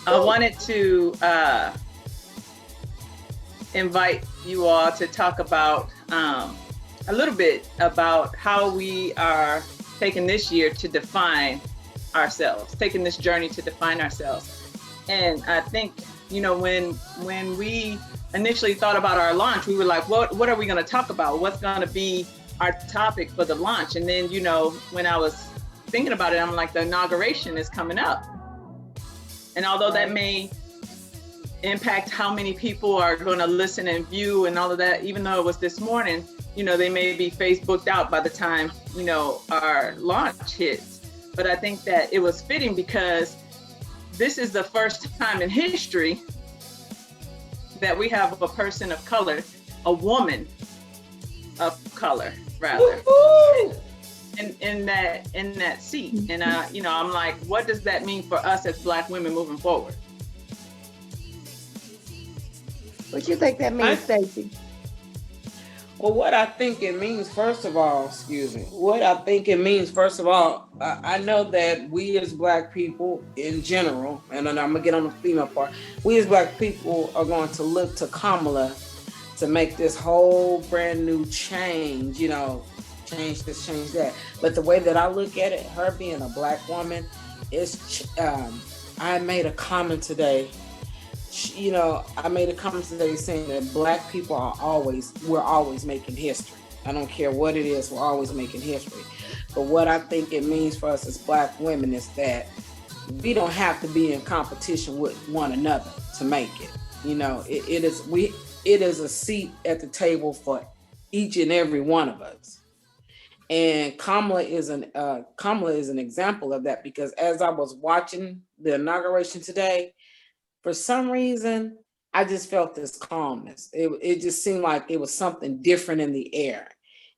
I wanted to invite you all to talk about a little bit about how we are taking this year to define ourselves, taking this journey to define ourselves. And I think, when we initially thought about our launch, we were like, what are we going to talk about? What's going to be our topic for the launch? And then, when I was thinking about it, I'm like, the inauguration is coming up. And although that may impact how many people are going to listen and view and all of that, even though it was this morning, they may be Facebooked out by the time, our launch hits. But I think that it was fitting because this is the first time in history that we have a person of color, a woman of color, rather, in that seat. And I'm like, what does that mean for us as Black women moving forward? What you think that means, Stacey? Well, what I think it means, first of all, I know that we as Black people in general, and then I'm gonna get on the female part, we as Black people are going to look to Kamala to make this whole brand new change, change this, change that. But the way that I look at it, her being a Black woman, I made a comment today. I made a comment today saying that Black people we're always making history. I don't care what it is, we're always making history. But what I think it means for us as Black women is that we don't have to be in competition with one another to make it. It is a seat at the table for each and every one of us. And Kamala is an example of that, because as I was watching the inauguration today, for some reason, I just felt this calmness. It just seemed like it was something different in the air.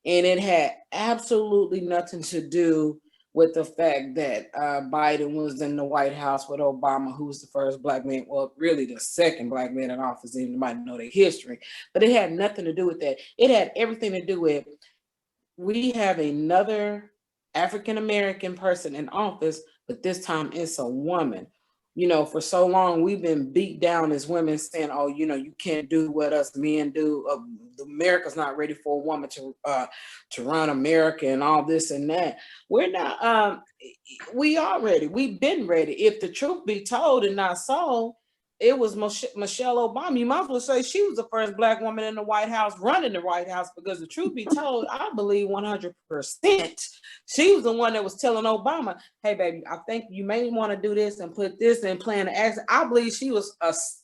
And it had absolutely nothing to do with the fact that Biden was in the White House with Obama, who was the first Black man, well, really the second Black man in office, anybody know their history. But it had nothing to do with that. It had everything to do with, we have another African-American person in office, but this time it's a woman. For so long, we've been beat down as women saying, oh, you can't do what us men do. America's not ready for a woman to run America and all this and that. We're not, we are ready. We've been ready. If the truth be told and not so, it was Michelle Obama. You might as well say she was the first Black woman in the White House, running the White House, because the truth be told, I believe 100%. She was the one that was telling Obama, hey, baby, I think you may want to do this and put this in plan to action. I believe she was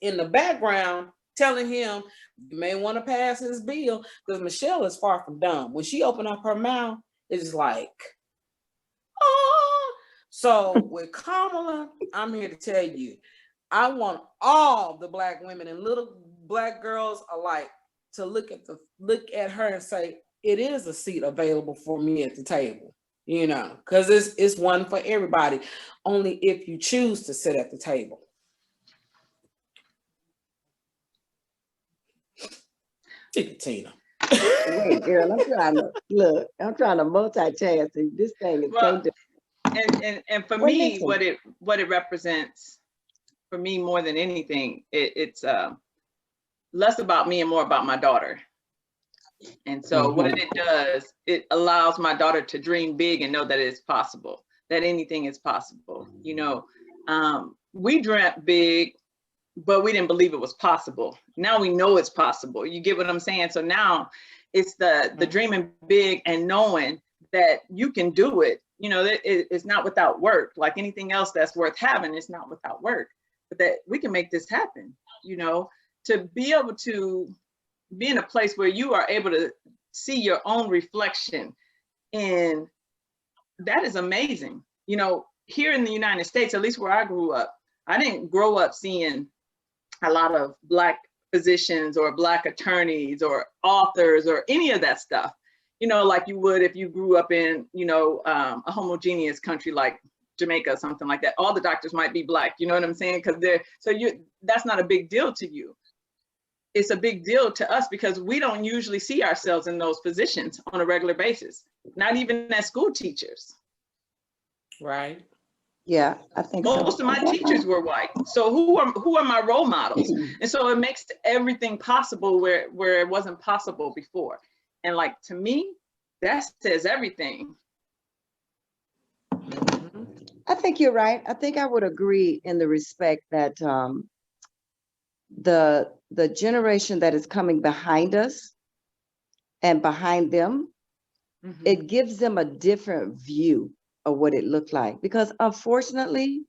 in the background telling him, you may want to pass this bill, because Michelle is far from dumb. When she opened up her mouth, it's like, oh. So with Kamala, I'm here to tell you, I want all the Black women and little Black girls alike to look at her and say, it is a seat available for me at the table, because it's one for everybody, only if you choose to sit at the table. Tina. Wait, girl, I'm trying to multitask. This thing is so different. And for me, what it represents, for me more than anything, it's less about me and more about my daughter. And so what it does, it allows my daughter to dream big and know that it's possible, that anything is possible. We dreamt big, but we didn't believe it was possible. Now we know it's possible. You get what I'm saying? So now it's the dreaming big and knowing that you can do it. It's not without work. Like anything else that's worth having, it's not without work. But that we can make this happen, to be able to be in a place where you are able to see your own reflection. And that is amazing. Here in the United States, at least where I grew up, I didn't grow up seeing a lot of Black physicians or Black attorneys or authors or any of that stuff, like you would if you grew up in, a homogeneous country like Jamaica or something like that. All the doctors might be Black, you know what I'm saying? Because that's not a big deal to you. It's a big deal to us because we don't usually see ourselves in those positions on a regular basis, not even as school teachers. Right. Yeah, I think so. Most of my teachers were white. So who are my role models? And so it makes everything possible where it wasn't possible before. And like, to me, that says everything. I think you're right. I think I would agree in the respect that the generation that is coming behind us and behind them, it gives them a different view of what it looked like. Because unfortunately,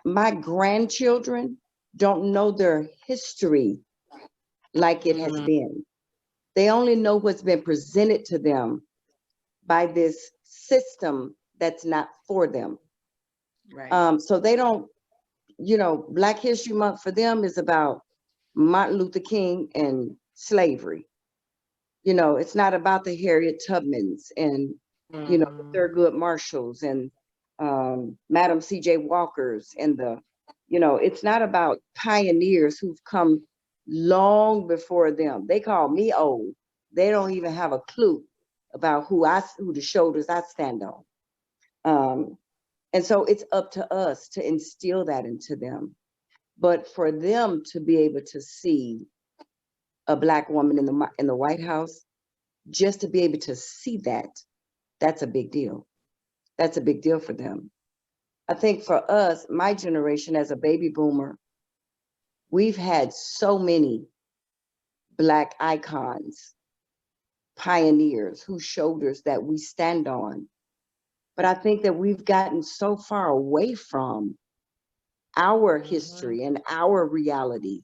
my grandchildren don't know their history like it has been. They only know what's been presented to them by this system that's not for them. Right. So they don't, Black History Month for them is about Martin Luther King and slavery. It's not about the Harriet Tubmans and, the Thurgood Marshalls and Madam C.J. Walkers and it's not about pioneers who've come long before them. They call me old. They don't even have a clue about who the shoulders I stand on. And so it's up to us to instill that into them. But for them to be able to see a Black woman in the White House, just to be able to see that, that's a big deal. That's a big deal for them. I think for us, my generation as a baby boomer, we've had so many Black icons, pioneers whose shoulders that we stand on. But I think that we've gotten so far away from our history and our reality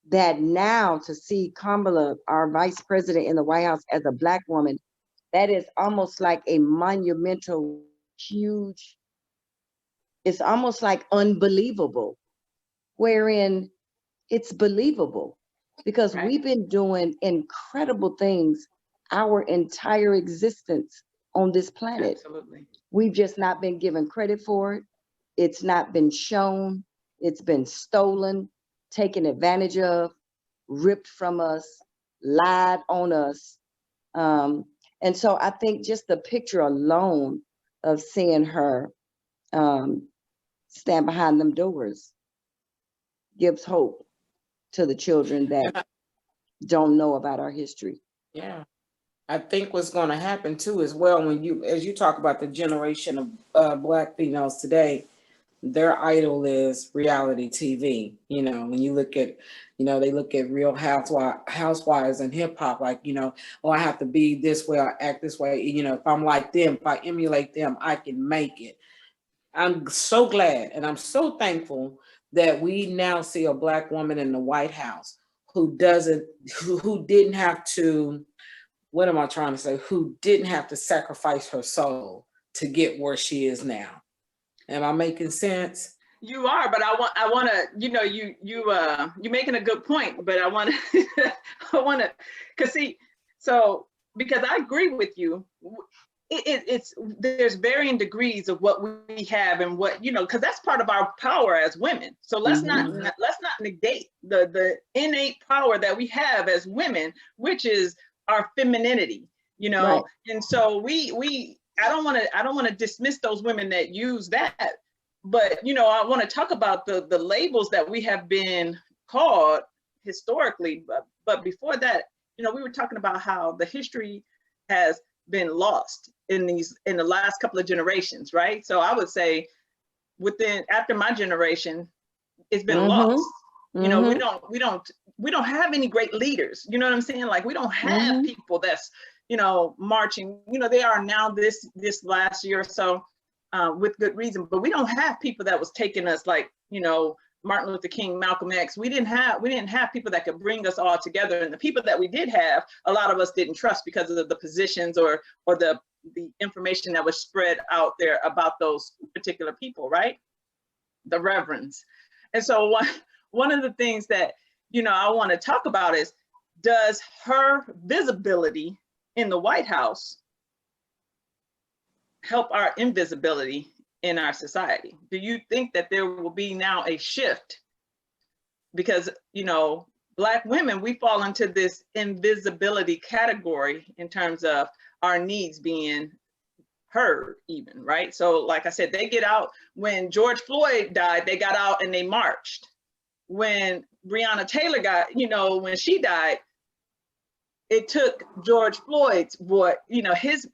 that now to see Kamala, our vice president in the White House, as a Black woman, that is almost like a monumental, huge, it's almost like unbelievable, wherein it's believable because we've been doing incredible things our entire existence on this planet. Absolutely. We've just not been given credit for it. It's not been shown. It's been stolen, taken advantage of, ripped from us, lied on us. And so I think just the picture alone of seeing her stand behind them doors gives hope to the children that don't know about our history. Yeah. I think what's going to happen too as well, as you talk about the generation of Black females today, their idol is reality TV. When you look at, they look at Real Housewives and hip hop, like, I have to be this way, I act this way. If I'm like them, if I emulate them, I can make it. I'm so glad and I'm so thankful that we now see a Black woman in the White House who didn't have to, what am I trying to say? Who didn't have to sacrifice her soul to get where she is now. Am I making sense? You are, but I want to, you're making a good point, but I want to, because I agree with you. There's varying degrees of what we have and what, because that's part of our power as women. So let's not negate the innate power that we have as women, which is our femininity, right. And so I don't want to dismiss those women that use that, but I want to talk about the labels that we have been called historically, but before that, we were talking about how the history has been lost in the last couple of generations, right? So I would say after my generation, it's been lost. We don't have any great leaders. You know what I'm saying? Like, we don't have people that's marching. They are now this last year or so with good reason, but we don't have people that was taking us like Martin Luther King, Malcolm X. We didn't have people that could bring us all together, and the people that we did have, a lot of us didn't trust because of the positions or the information that was spread out there about those particular people, right? The reverends. And so one of the things that I want to talk about is, does her visibility in the White House help our invisibility in our society? Do you think that there will be now a shift? Because, Black women, we fall into this invisibility category in terms of our needs being heard even, right? So like I said, they get out. When George Floyd died, they got out and they marched. When Breonna Taylor got, you know, when she died, it took George Floyd's voice, you know, his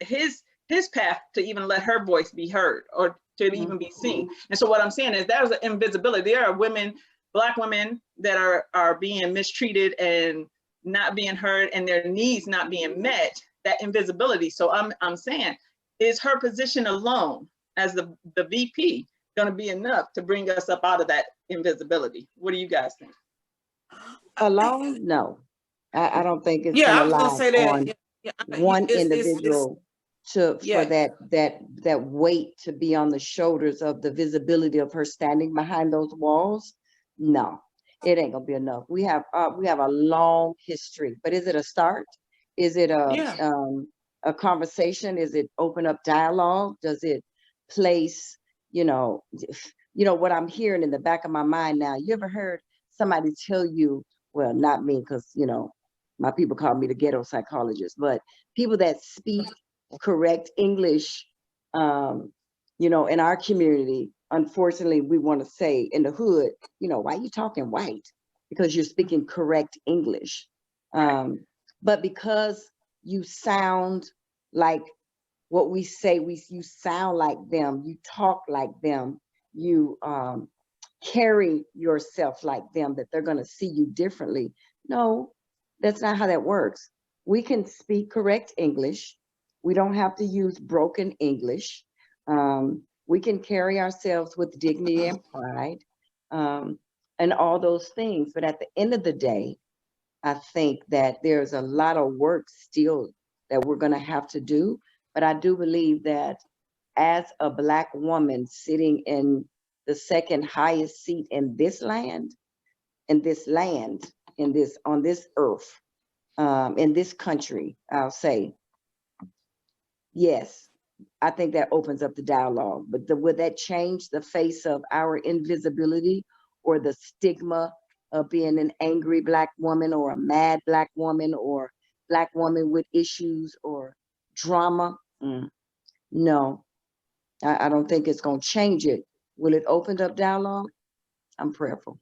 path to even let her voice be heard or to even be seen. And so what I'm saying is that was an invisibility. There are women, Black women that are being mistreated and not being heard and their needs not being met, that invisibility. So I'm saying, is her position alone as the VP going to be enough to bring us up out of that invisibility? What do you guys think? Alone? No. I don't think it's Yeah, I gonna was gonna lie say that. on Yeah, one it's individual for that weight to be on the shoulders of the visibility of her standing behind those walls. No, it ain't gonna be enough. We have a long history, but is it a start? Is it a conversation? Is it open up dialogue? Does it place, you know what I'm hearing in the back of my mind now? You ever heard somebody tell you, well, not me, because my people call me the ghetto psychologist, but people that speak correct English, in our community, unfortunately, we want to say in the hood, why you talking white? Because you're speaking correct English. But because you sound like what we say, you sound like them, you talk like them, you carry yourself like them, that they're going to see you differently. No, that's not how that works. We can speak correct English. We don't have to use broken English. We can carry ourselves with dignity and pride, and all those things. But at the end of the day, I think that there's a lot of work still that we're going to have to do. But I do believe that as a Black woman sitting in the second highest seat in this land, on this earth, in this country, I'll say, yes, I think that opens up the dialogue. But would that change the face of our invisibility or the stigma of being an angry Black woman or a mad Black woman or Black woman with issues or drama? No, I don't think it's going to change it. Will it open up dialogue? I'm prayerful.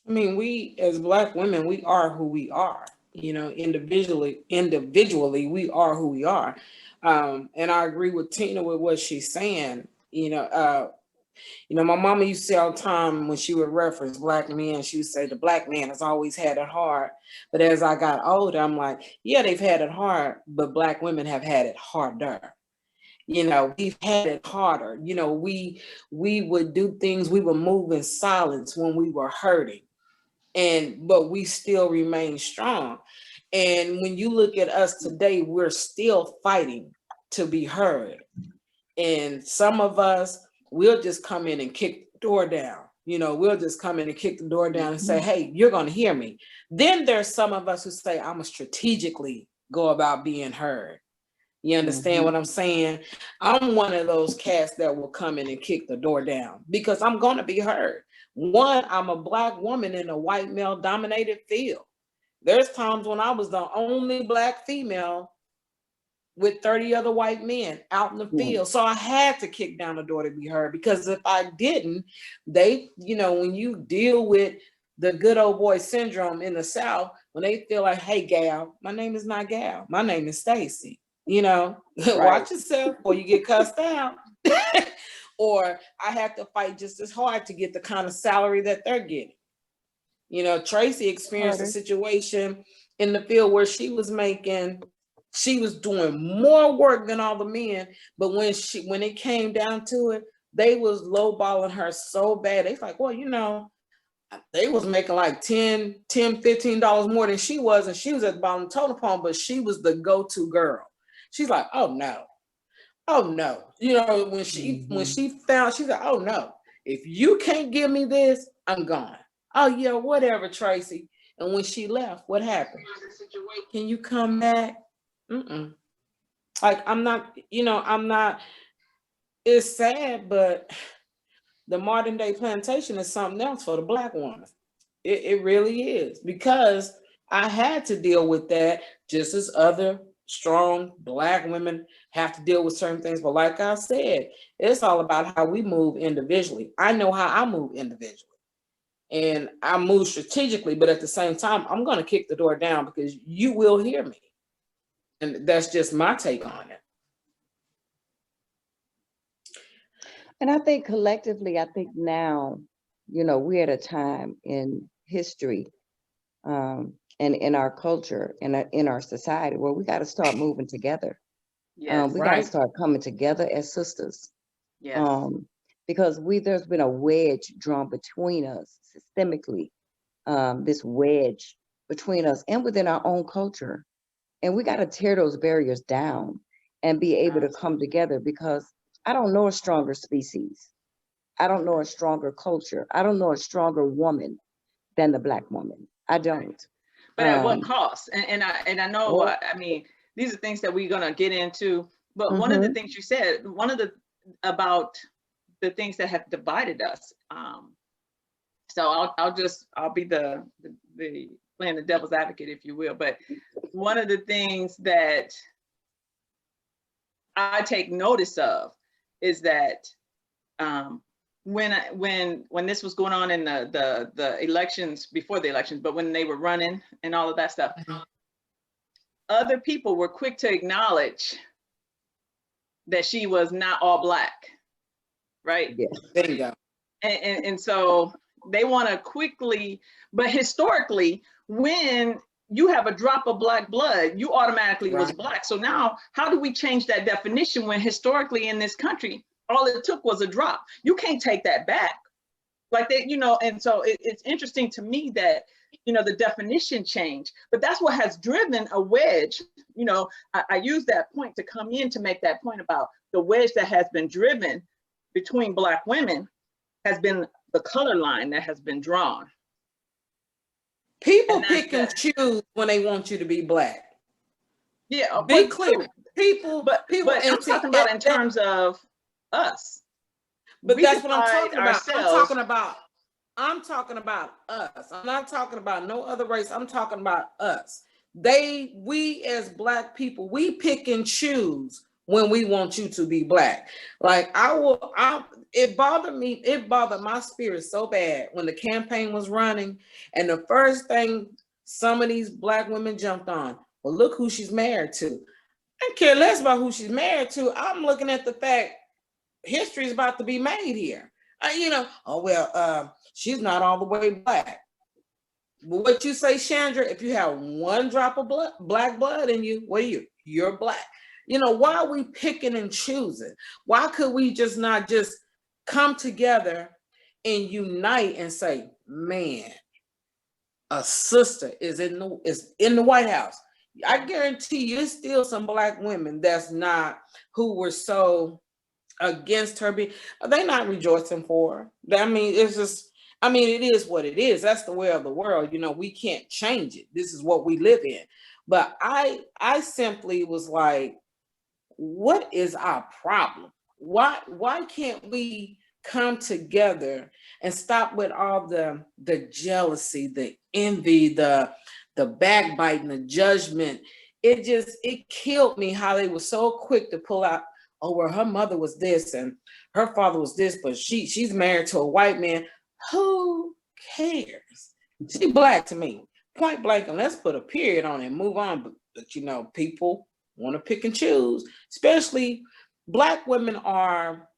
I mean, we as Black women, we are who we are. Individually, we are who we are. And I agree with Tina with what she's saying. My mama used to say all the time when she would reference Black men, she would say the Black man has always had it hard. But as I got older, I'm like, yeah, they've had it hard, but Black women have had it harder. We've had it harder. We would do things, we would move in silence when we were hurting. But we still remain strong. And when you look at us today, we're still fighting to be heard. And some of us, we'll just come in and kick the door down. We'll just come in and kick the door down and say, hey, you're going to hear me. Then there's some of us who say, I'm going to strategically go about being heard. You understand what I'm saying? I'm one of those cats that will come in and kick the door down because I'm going to be heard. One, I'm a Black woman in a white male dominated field. There's times when I was the only Black female with 30 other white men out in the field. So I had to kick down the door to be heard, because if I didn't, they, when you deal with the good old boy syndrome in the South, when they feel like, hey, Gal, my name is not Gal, my name is Stacy. Right. Watch yourself or you get cussed out. Or I have to fight just as hard to get the kind of salary that they're getting. Tracy experienced a situation in the field where she was doing more work than all the men, but when it came down to it, they was lowballing her so bad. They like, well, they was making like $10, $15 more than she was, and she was at the bottom of the totem pole, but she was the go-to girl. She's like, oh no. When she found, she's like, oh no, if you can't give me this, I'm gone. Oh yeah, whatever, Tracy. And when she left, what happened? Can you come back? Like, I'm not, it's sad, but the modern day plantation is something else for the Black woman. It really is, because I had to deal with that just as other strong Black women have to deal with certain things. But like I said, it's all about how we move individually. I know how I move individually. And I move strategically, but at the same time, I'm going to kick the door down because you will hear me. And that's just my take on it. And I think collectively, I think now, we're at a time in history and in our culture and in our society where we got to start moving together. Yes. We got to start coming together as sisters. Yes. Because there's been a wedge drawn between us systemically, this wedge between us and within our own culture. And we got to tear those barriers down and be able to come together, because I don't know a stronger species. I don't know a stronger culture. I don't know a stronger woman than the Black woman. I don't. But at what cost? And I know, I mean, these are things that we're gonna get into. But one of the things you said, about the things that have divided us. So I'll be the playing the devil's advocate, if you will. But one of the things that I take notice of is that when this was going on in the elections, before the elections, but when they were running and all of that stuff, other people were quick to acknowledge that she was not all Black, right? Yeah, there you go. And so they want to quickly, but historically, when you have a drop of Black blood, you automatically was Black. So now, how do we change that definition when historically in this country, all it took was a drop? You can't take that back. Like they, and so it's interesting to me that, the definition changed, but that's what has driven a wedge. I use that point to come in to make that point about the wedge that has been driven between Black women has been the color line that has been drawn. People pick and choose when they want you to be Black. Yeah, be clear. People, but I'm talking about in terms of us. But that's what I'm talking about. I'm talking about us. I'm not talking about no other race. I'm talking about us. We as Black people, we pick and choose when we want you to be Black. Like it bothered me. It bothered my spirit so bad when the campaign was running, and the first thing some of these Black women jumped on, well, look who she's married to. I don't care less about who she's married to. I'm looking at the fact history is about to be made here. She's not all the way Black. But what you say, Chandra, if you have one drop of Black blood in you, what are you? You're Black. Why are we picking and choosing? Why could we just not just come together and unite and say, man, a sister is in the White House. I guarantee you, there's still some Black women who were so against her. They're not rejoicing for her. I mean, it is what it is. That's the way of the world. We can't change it. This is what we live in. But I simply was like, what is our problem? Why can't we come together and stop with all the jealousy, the envy, the backbiting, the judgment? It killed me how they were so quick to pull out, oh, well, her mother was this and her father was this, but she's married to a white man. Who cares? She Black to me, point blank, and let's put a period on it and move on. But people want to pick and choose, especially Black women are.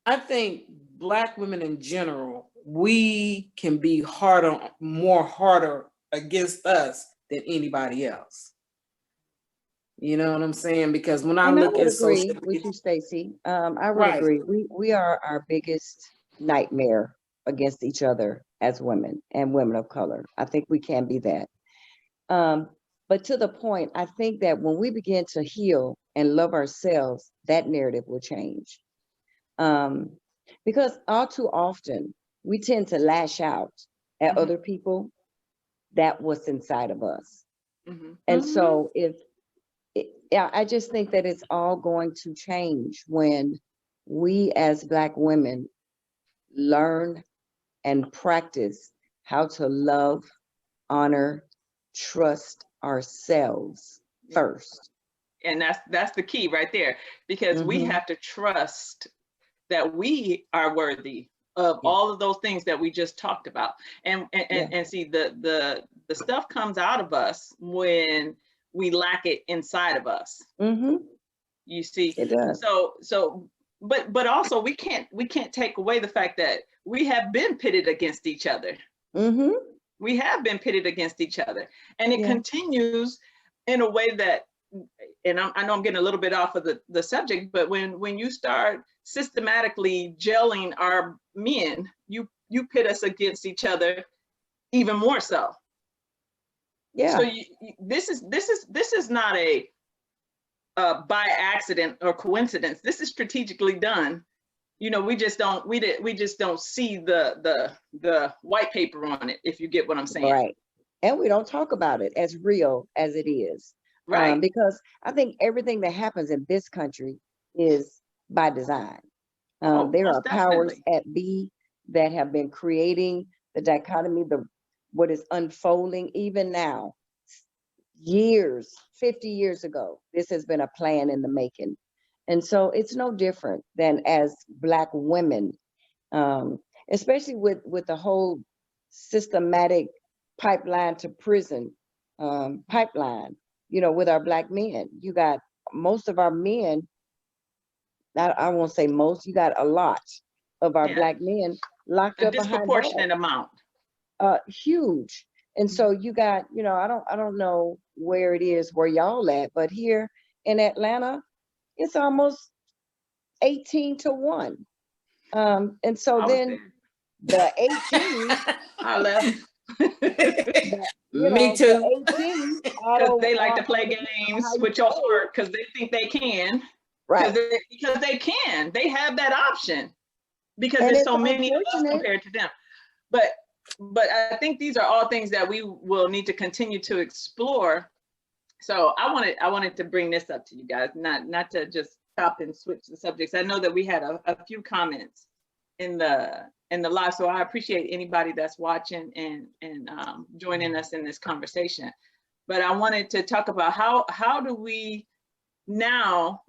I think Black women in general, we can be harder against us than anybody else. You know what I'm saying? Because when I look at social media, with you, Stacey, I would agree. We are our biggest nightmare against each other as women and women of color. I think we can be that. But to the point, I think that when we begin to heal and love ourselves, that narrative will change. Because all too often we tend to lash out at other people. That what's inside of us. And so I just think that it's all going to change when we as Black women learn and practice how to love, honor, trust ourselves first. And that's the key right there, because we have to trust that we are worthy of all of those things that we just talked about. And see, the stuff comes out of us when we lack it inside of us. You see, it does. But also we can't take away the fact that we have been pitted against each other. We have been pitted against each other, and it continues in a way that, and I know I'm getting a little bit off of the subject, but when you start systematically gelling our men, you pit us against each other even more so. So this is not a by accident or coincidence. This is strategically done. You know, we just don't see the white paper on it, if you get what I'm saying. Right. And we don't talk about it as real as it is. Right. Because I think everything that happens in this country is by design. There are powers at B that have been creating the dichotomy, what is unfolding even now. 50 years ago, this has been a plan in the making. And so it's no different than as Black women, especially with the whole systematic pipeline to prison pipeline, you know, with our Black men. You got most of our men, I won't say most, you got a lot of our Black men locked up behind bars. A disproportionate amount. Huge. And so you got, you know, I don't know where it is where y'all at, but here in Atlanta, it's almost 18-1. And so then the 18, I left. Me too. Because they like to play games with your heart because they think they can. Right. Because they can. They have that option because there's so many of us compared to them. But I think these are all things that we will need to continue to explore. So I wanted to bring this up to you guys, not to just stop and switch the subjects. I know that we had a few comments in the live, so I appreciate anybody that's watching and joining us in this conversation. But I wanted to talk about how do we now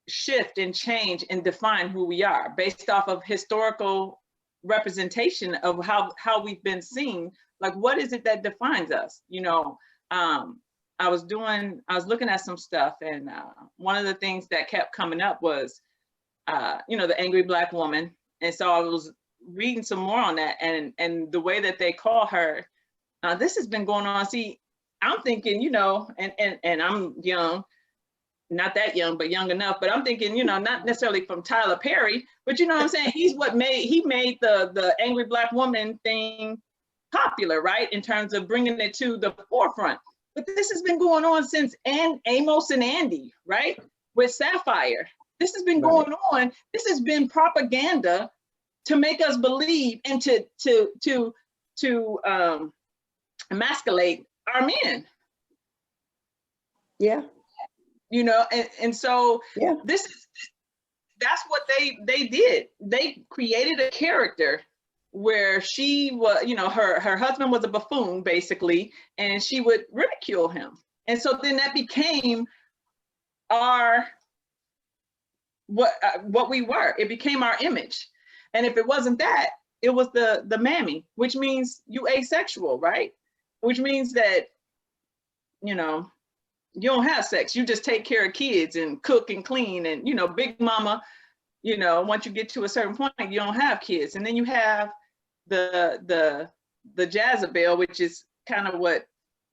shift and change and define who we are based off of historical representation of how we've been seen. Like, what is it that defines us? You know, I was looking at some stuff, and one of the things that kept coming up was, you know, the angry Black woman. And so I was reading some more on that, and the way that they call her, this has been going on. See, I'm thinking, you know, and I'm young, not that young, but young enough, but I'm thinking, you know, not necessarily from Tyler Perry, but you know what I'm saying? He made the angry Black woman thing popular, right? In terms of bringing it to the forefront. But this has been going on since Amos and Andy, right? With Sapphire. This has been going on. This has been propaganda to make us believe and to emasculate our men. Yeah. You know, and so that's what they did. They created a character where she was, you know, her husband was a buffoon basically, and she would ridicule him. And so then that became what we were. It became our image. And if it wasn't that, it was the mammy, which means you asexual, right? Which means that, you know, you don't have sex, you just take care of kids and cook and clean, and, you know, big mama, you know, once you get to a certain point, you don't have kids. And then you have the Jezebel, which is kind of what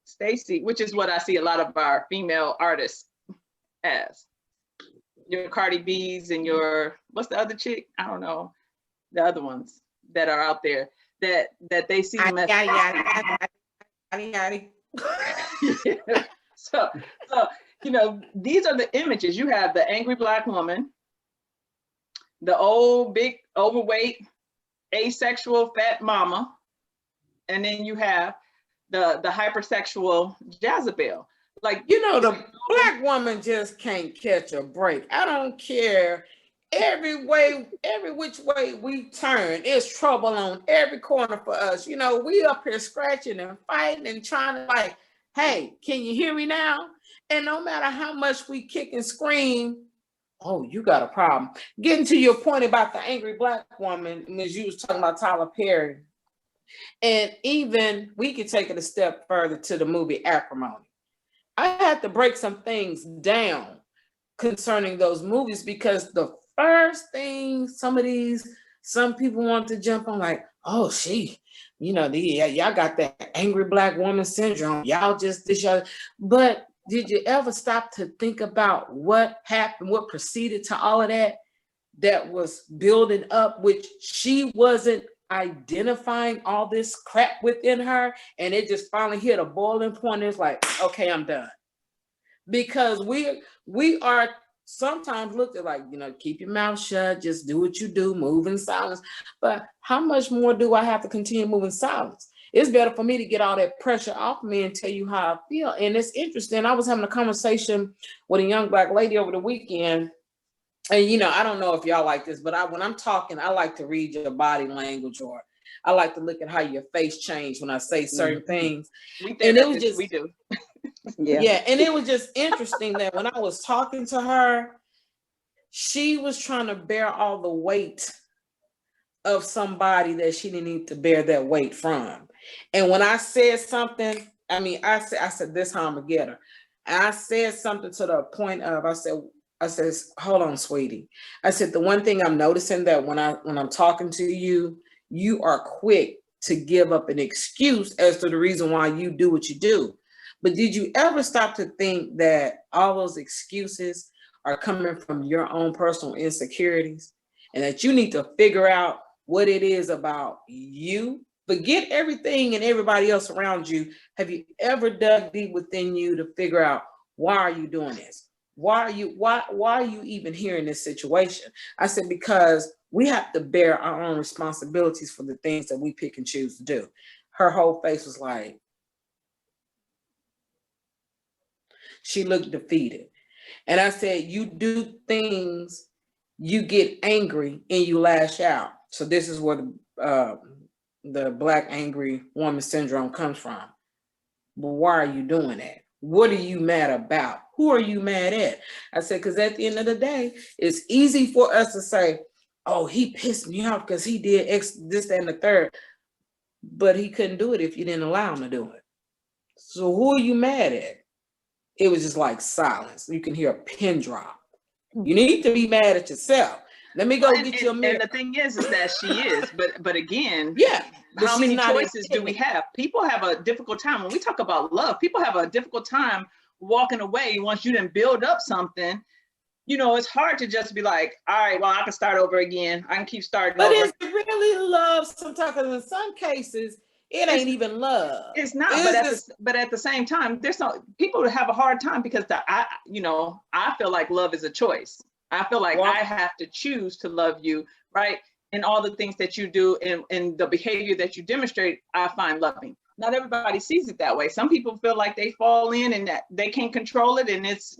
Stacy, which is what I see a lot of our female artists as. Your Cardi B's and your, what's the other chick? I don't know, the other ones that are out there that they see them as. So, you know, these are the images. You have the angry Black woman, the old, big, overweight, asexual, fat mama, and then you have the hypersexual Jezebel. Like, you know, the Black woman just can't catch a break. I don't care. Every which way we turn, it's trouble on every corner for us. You know, we up here scratching and fighting and trying to, like, hey, can you hear me now? And no matter how much we kick and scream, oh, you got a problem. Getting to your point about the angry Black woman, as you was talking about Tyler Perry, and even we could take it a step further to the movie Acrimony. I had to break some things down concerning those movies, because the first thing some people want to jump on, like, oh, y'all got that angry Black woman syndrome. Y'all just this, y'all. But did you ever stop to think about what happened, what preceded to all of that was building up, which she wasn't identifying all this crap within her, and it just finally hit a boiling point. It's like, okay, I'm done. Because we are sometimes looked at like, keep your mouth shut, just do what you do, move in silence. But how much more do I have to continue moving in silence? It's better for me to get all that pressure off me and tell you how I feel. And it's interesting. I was having a conversation with a young Black lady over the weekend. And, I don't know if y'all like this, but when I'm talking, I like to read your body language, or I like to look at how your face changed when I say certain things. We do. Yeah. And it was just interesting that when I was talking to her, she was trying to bear all the weight of somebody that she didn't need to bear that weight from. And when I said something, I said, this how I'm gonna get her. And I said something to the point of, I said, hold on, sweetie. I said, the one thing I'm noticing that when I'm talking to you, you are quick to give up an excuse as to the reason why you do what you do. But did you ever stop to think that all those excuses are coming from your own personal insecurities, and that you need to figure out what it is about you? Forget everything and everybody else around you. Have you ever dug deep within you to figure out, why are you doing this? Why are you even here in this situation? I said, because we have to bear our own responsibilities for the things that we pick and choose to do. Her whole face was like, she looked defeated. And I said, you do things, you get angry and you lash out. So this is where the Black angry woman syndrome comes from. But why are you doing that? What are you mad about? Who are you mad at? I said, because at the end of the day, it's easy for us to say, oh, he pissed me off because he did X, this, that, and the third. But he couldn't do it if you didn't allow him to do it. So who are you mad at? It was just like silence. You can hear a pin drop. You need to be mad at yourself. Let me go get you a mirror. And the thing is that she is, but again, yeah. How many choices do we have? People have a difficult time. When we talk about love, people have a difficult time walking away once you didn't build up something. It's hard to just be like, all right, well, I can start over again. I can keep starting over. But it's really love sometimes, because in some cases, it ain't even love. It's not, but at the same time, there's no people who have a hard time because I feel like love is a choice. I feel like I have to choose to love you, right? And all the things that you do and the behavior that you demonstrate, I find loving. Not everybody sees it that way. Some people feel like they fall in and that they can't control it, and it's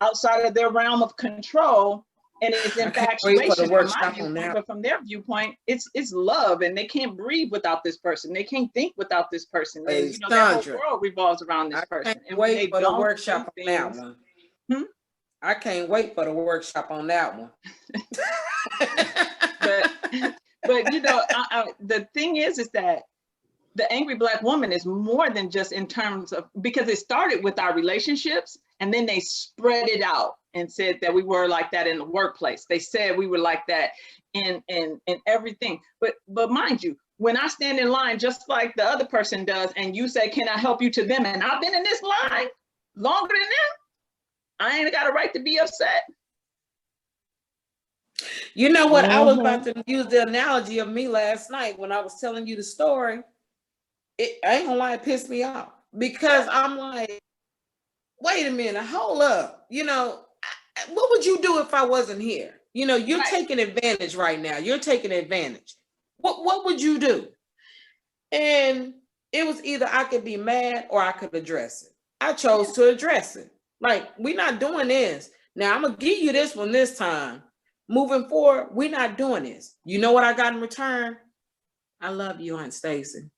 outside of their realm of control. And it's infatuation, but from their viewpoint, it's love, and they can't breathe without this person. They can't think without this person. And, their whole world revolves around this person. And wait for the workshop on that one. I can't wait for the workshop on that one. but the thing is that the angry Black woman is more than just in terms of, because it started with our relationships, and then they spread it out and said that we were like that in the workplace. They said we were like that in everything. But mind you, when I stand in line just like the other person does, and you say, can I help you, to them, and I've been in this line longer than them, I ain't got a right to be upset. You know what? I was about to use the analogy of me last night when I was telling you the story. I ain't gonna lie, it pissed me off, because I'm like, wait a minute, hold up. What would you do if I wasn't here? You're taking advantage right now. You're taking advantage. What would you do? And it was either I could be mad or I could address it. I chose to address it. Like, we're not doing this. Now, I'm going to give you this one this time. Moving forward, we're not doing this. You know what I got in return? I love you, Aunt Stacy.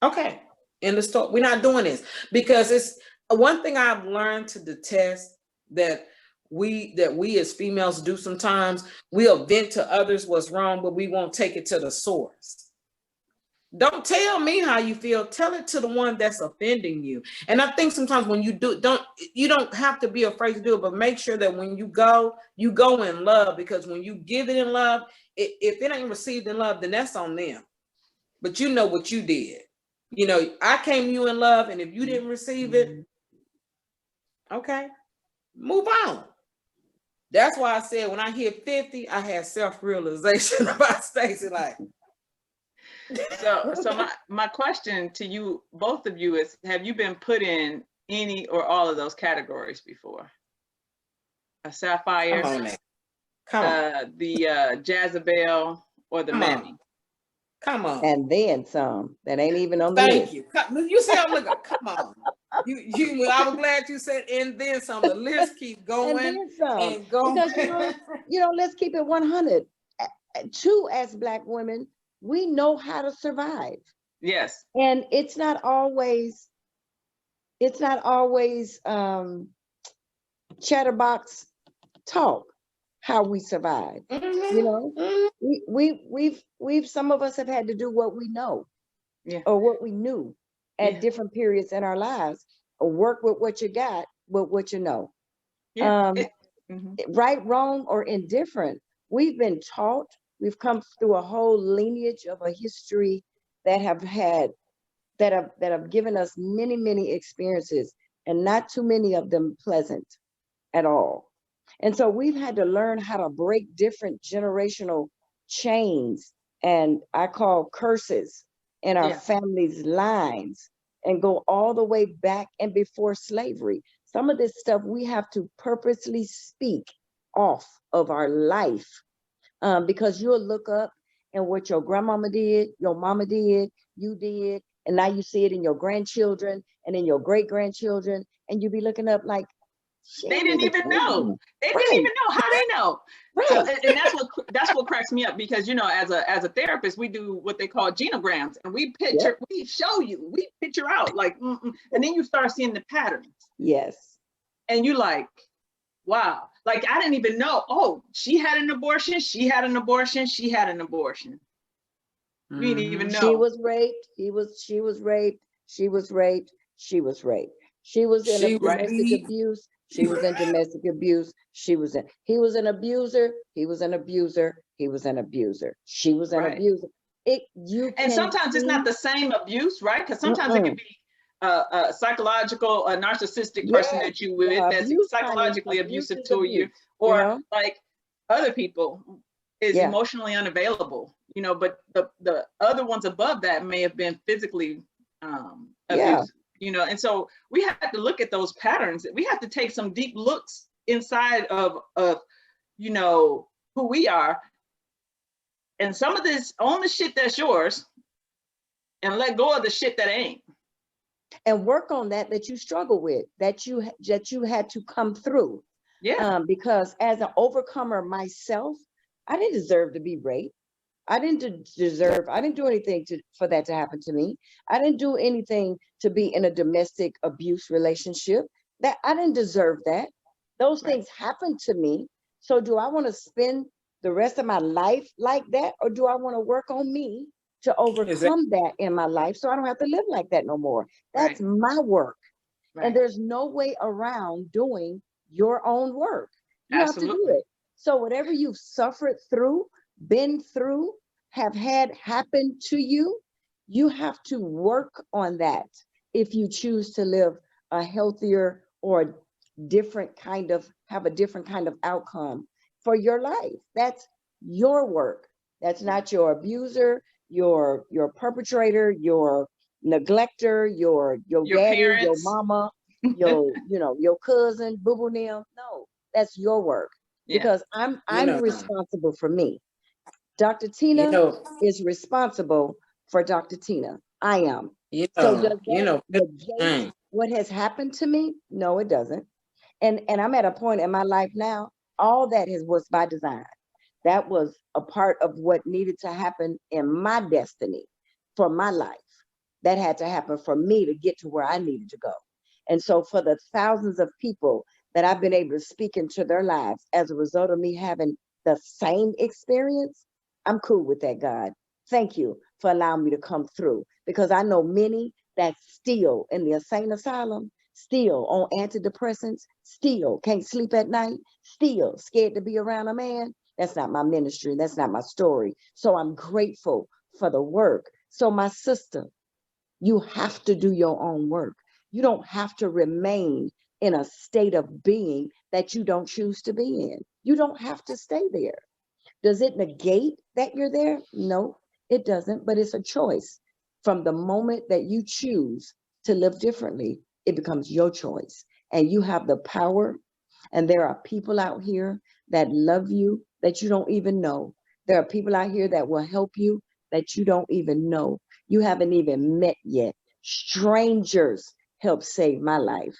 Okay. In the store, we're not doing this, because it's one thing I've learned to detest that we as females do sometimes, we'll vent to others what's wrong, but we won't take it to the source. Don't tell me how you feel. Tell it to the one that's offending you. And I think sometimes when you do, you don't have to be afraid to do it, but make sure that when you go in love, because when you give it in love, if it ain't received in love, then that's on them. But you know what you did. You know, I came to you in love, and if you didn't receive it, okay, move on. That's why I said when I hit 50, I had self-realization about Stacey, like. So my question to you, both of you, is: have you been put in any or all of those categories before? A Sapphire, Come on. the Jezebel, or the Mammy? Come on. And then some that ain't even on the Thank list. you. You see, I'm looking. Come on. You. I was glad you said, and then some. The list keep going And then some. and going. Because let's keep it 100. Too, as Black women, we know how to survive. Yes. And it's not always chatterbox talk how we survive. We've some of us have had to do what we know, or what we knew at different periods in our lives, or work with what you got, with what you know. Right, wrong, or indifferent, we've been taught. We've come through a whole lineage of a history that have given us many, many experiences, and not too many of them pleasant at all. And so we've had to learn how to break different generational chains, and I call curses, in our families' lines, and go all the way back and before slavery. Some of this stuff we have to purposely speak off of our life, because you'll look up and what your grandmama did, your mama did, you did, and now you see it in your grandchildren and in your great-grandchildren, and you be looking up like, they didn't even know. They didn't even know. How they know? Right. So, and that's what cracks me up, because as a therapist, we do what they call genograms, and we picture, we show you, we picture out like, and then you start seeing the patterns. Yes. And you like, wow, like I didn't even know. Oh, she had an abortion. She had an abortion. She had an abortion. We didn't even know. She was raped. She was raped. She was raped. She was raped. She was in domestic abuse. She was in domestic abuse. He was an abuser. He was an abuser. He was an abuser. She was an abuser. And sometimes it's not the same abuse, right? Because sometimes it can be a psychological, a narcissistic person that you with that's psychologically abusive to you, or like other people is emotionally unavailable, but the other ones above that may have been physically abusive. And so we have to look at those patterns. We have to take some deep looks inside of who we are, and some of this, own the shit that's yours and let go of the shit that ain't, and work on that you struggle with, that you had to come through. Because as an overcomer myself, I didn't deserve to be raped. I didn't do anything for that to happen to me. I didn't do anything to be in a domestic abuse relationship. That I didn't deserve that. Those things happened to me. So do I want to spend the rest of my life like that? Or do I want to work on me to overcome that in my life so I don't have to live like that no more? That's my work. And there's no way around doing your own work. You have to do it. So whatever you've suffered through, been through, have had happen to you, you have to work on that if you choose to live a healthier or have a different kind of outcome for your life. That's your work. That's not your abuser, your perpetrator, your neglector, your daddy, parents, your mama, your cousin, boo-boo them. No, that's your work. Because I'm responsible for me. Dr. Tina is responsible for Dr. Tina. I am. So does that negate what has happened to me? No, it doesn't. And I'm at a point in my life now, all that was by design. That was a part of what needed to happen in my destiny for my life. That had to happen for me to get to where I needed to go. And so for the thousands of people that I've been able to speak into their lives as a result of me having the same experience, I'm cool with that, God. Thank you for allowing me to come through, because I know many that still in the insane asylum, still on antidepressants, still can't sleep at night, still scared to be around a man. That's not my ministry. That's not my story. So I'm grateful for the work. So my sister, you have to do your own work. You don't have to remain in a state of being that you don't choose to be in. You don't have to stay there. Does it negate that you're there? No, it doesn't, but it's a choice. From the moment that you choose to live differently, it becomes your choice. And you have the power. And there are people out here that love you that you don't even know. There are people out here that will help you that you don't even know. You haven't even met yet. Strangers help save my life.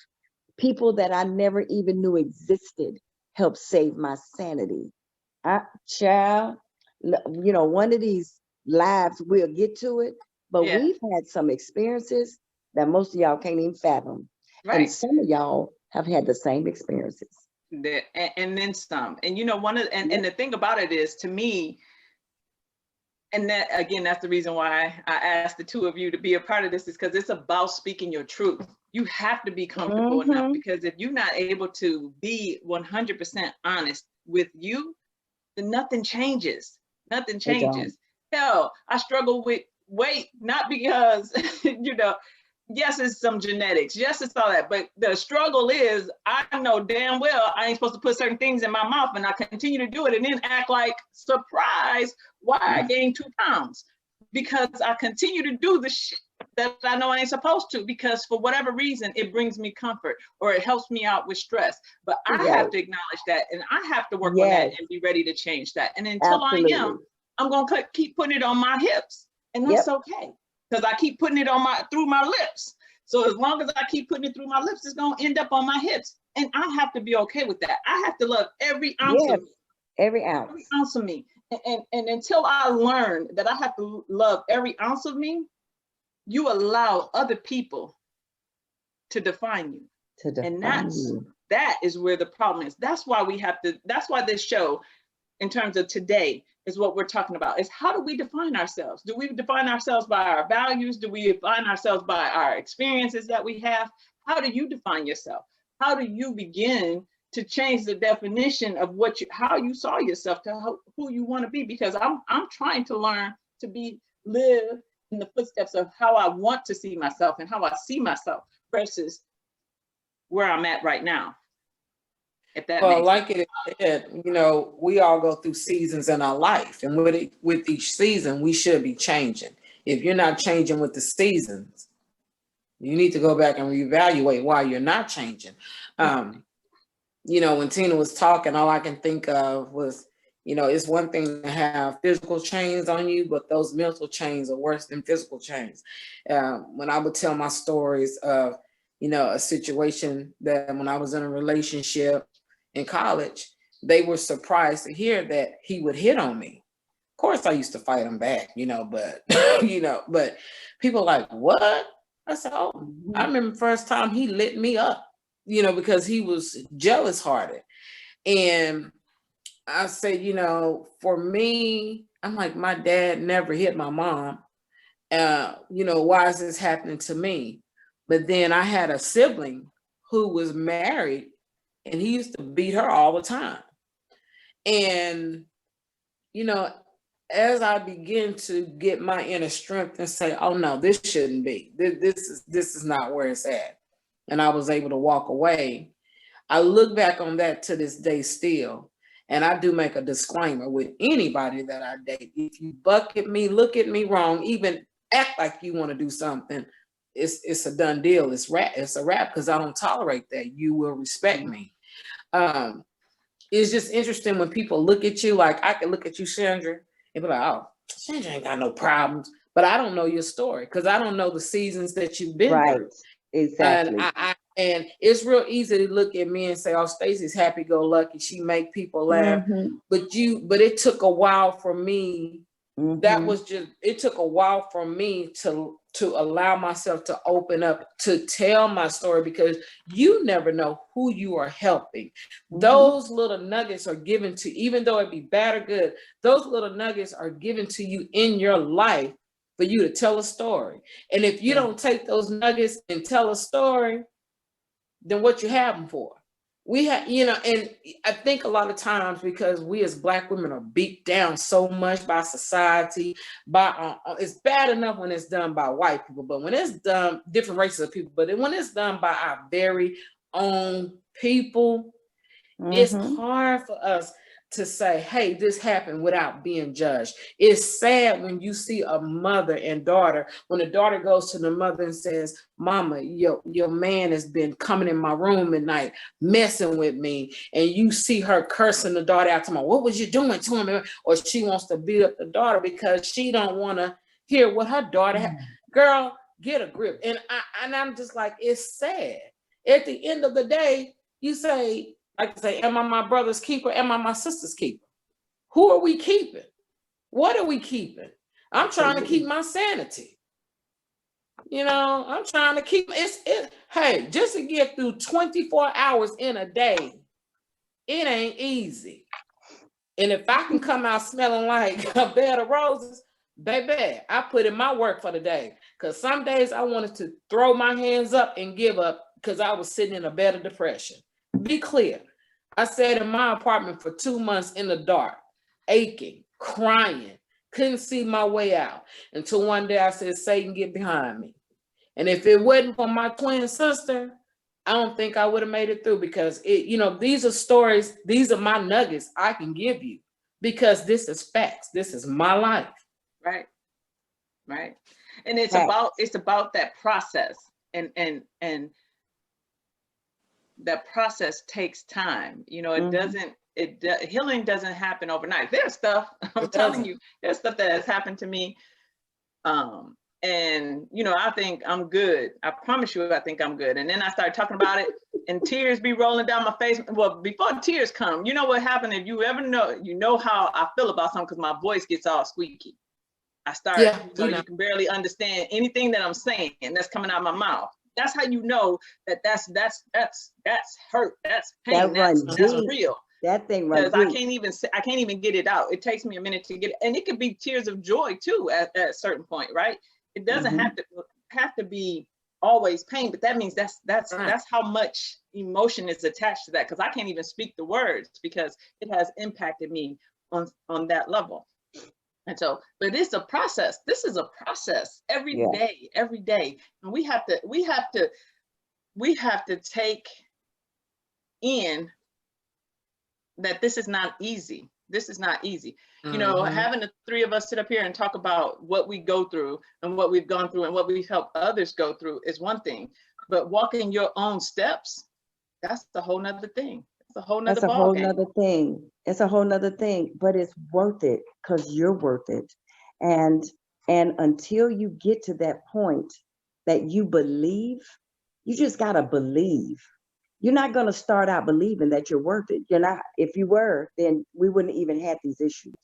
People that I never even knew existed help save my sanity. Child, one of these lives, we'll get to it, but Yeah. we've had some experiences that most of y'all can't even fathom. Right. And some of y'all have had the same experiences. And then some. And and the thing about it is, to me, and that again, that's the reason why I asked the two of you to be a part of this, is because it's about speaking your truth. You have to be comfortable enough, because if you're not able to be 100% honest with you, then nothing changes. Nothing changes. Hell, I struggle with weight, not because, yes, it's some genetics. Yes, it's all that. But the struggle is, I know damn well I ain't supposed to put certain things in my mouth, and I continue to do it and then act like surprised why I gained 2 pounds. Because I continue to do the shit that I know I ain't supposed to, because for whatever reason, it brings me comfort or it helps me out with stress. But I have to acknowledge that, and I have to work on that and be ready to change that. And until I am, I'm going to keep putting it on my hips, and that's okay. Because I keep putting it through my lips. So as long as I keep putting it through my lips, it's going to end up on my hips. And I have to be okay with that. I have to love every ounce of me. Every ounce. Every ounce of me. And until I learn that I have to love every ounce of me, you allow other people to define you. That is where the problem is. That's why that's why this show, in terms of today, is what we're talking about, is how do we define ourselves? Do we define ourselves by our values? Do we define ourselves by our experiences that we have? How do you define yourself? How do you begin to change the definition of how you saw yourself to who you want to be? Because I'm trying to learn to live in the footsteps of how I want to see myself and how I see myself versus where I'm at right now. If that makes like sense. It said, we all go through seasons in our life, and with each season, we should be changing. If you're not changing with the seasons, you need to go back and reevaluate why you're not changing. When Tina was talking, all I can think of was, it's one thing to have physical chains on you, but those mental chains are worse than physical chains. When I would tell my stories of, a situation that when I was in a relationship in college, they were surprised to hear that he would hit on me. Of course, I used to fight him back, but, but people like, what? I said, I remember the first time he lit me up, because he was jealous hearted. And I said, for me, I'm like, my dad never hit my mom. Why is this happening to me? But then I had a sibling who was married, and he used to beat her all the time. And, as I begin to get my inner strength and say, oh no, this shouldn't be, this is not where it's at, and I was able to walk away, I look back on that to this day still. And I do make a disclaimer with anybody that I date. If you bucket me, look at me wrong, even act like you want to do something, it's a done deal. It's a wrap, because I don't tolerate that. You will respect me. It's just interesting when people look at you, like I can look at you, Chandra, and be like, oh, Chandra ain't got no problems. But I don't know your story, because I don't know the seasons that you've been through. Exactly. And it's real easy to look at me and say, oh, Stacey's happy-go-lucky. She make people laugh. But it took a while for me. It took a while for me to to allow myself to open up, to tell my story, because you never know who you are helping. Those little nuggets are given to, even though it be bad or good, those little nuggets are given to you in your life for you to tell a story. And if you don't take those nuggets and tell a story, then what you have them for? We have, you know, and I think a lot of times because we as Black women are beat down so much by society, by it's bad enough when it's done by white people, but when it's done, different races of people, but when it's done by our very own people, it's hard for us to say, hey, this happened without being judged. It's sad when you see a mother and daughter, when the daughter goes to the mother and says, Mama, your man has been coming in my room at night, messing with me. And you see her cursing the daughter out to me, what was you doing to him? Or she wants to beat up the daughter because she don't want to hear what her daughter had. Girl, get a grip. And I'm just like, it's sad. At the end of the day, you say, like I say, am I my brother's keeper? Am I my sister's keeper? Who are we keeping? What are we keeping? I'm trying to keep my sanity. You know, I'm trying to keep hey, just to get through 24 hours in a day, it ain't easy. And if I can come out smelling like a bed of roses, baby, I put in my work for the day. Because some days I wanted to throw my hands up and give up because I was sitting in a bed of depression. Be clear. I sat in my apartment for 2 months in the dark, aching, crying, couldn't see my way out until one day I said, Satan, get behind me. And if it wasn't for my twin sister, I don't think I would have made it through, because it, you know, these are stories, these are my nuggets I can give you, because this is facts. This is my life. Right. Right. And it's about that process, and that process takes time. You know, healing doesn't happen overnight. There's stuff, I'm telling you, there's stuff that has happened to me. And, you know, I think I'm good. I promise you, I think I'm good. And then I started talking about it and tears be rolling down my face. Well, before tears come, you know what happened? If you ever know, you know how I feel about something, because my voice gets all squeaky. I start, you can barely understand anything that I'm saying and that's coming out of my mouth. That's how you know that that's hurt, that's pain, that's real. That thing right there. Because I can't even get it out. It takes me a minute to get it, and it could be tears of joy too at a certain point, right? It doesn't have to be always pain, but that means that's how much emotion is attached to that, because I can't even speak the words because it has impacted me on that level. And so, but it's a process. This is a process every day, and we have to take in that this is not easy. This is not easy. You know, having the three of us sit up here and talk about what we go through and what we've gone through and what we've helped others go through is one thing, but walking your own steps, that's a whole nother thing. It's a whole nother That's a whole nother thing. It's a whole nother thing, but it's worth it because you're worth it. And until you get to that point that you believe, you just gotta believe. You're not gonna start out believing that you're worth it. You're not. If you were, then we wouldn't even have these issues.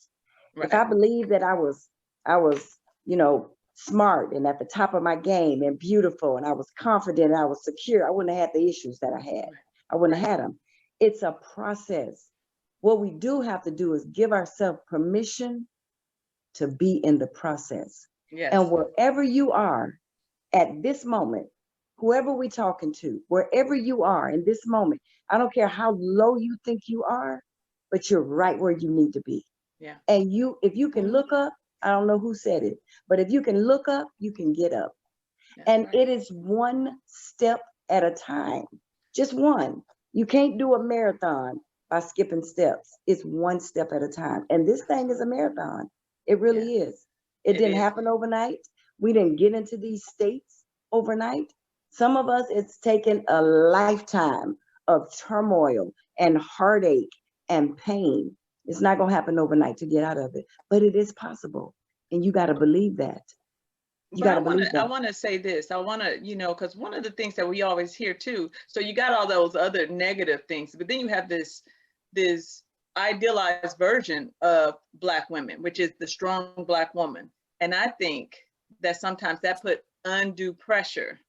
Right. If I believed that I was, you know, smart and at the top of my game and beautiful and I was confident and I was secure, I wouldn't have had the issues that I had. I wouldn't have had them. It's a process. What we do have to do is give ourselves permission to be in the process. Yes. And wherever you are at this moment, whoever we're talking to, wherever you are in this moment, I don't care how low you think you are, but you're right where you need to be. Yeah. And if you can look up, I don't know who said it, but if you can look up, you can get up. That's and right. It is one step at a time, just one. You can't do a marathon by skipping steps. It's one step at a time. And this thing is a marathon. It really is. It didn't happen overnight. We didn't get into these states overnight. Some of us, it's taken a lifetime of turmoil and heartache and pain. It's not going to happen overnight to get out of it, but it is possible. And you got to believe that. I want to say this. I want to, you know, because one of the things that we always hear too, so you got all those other negative things, but then you have this idealized version of Black women, which is the strong Black woman. And I think that sometimes that put undue pressure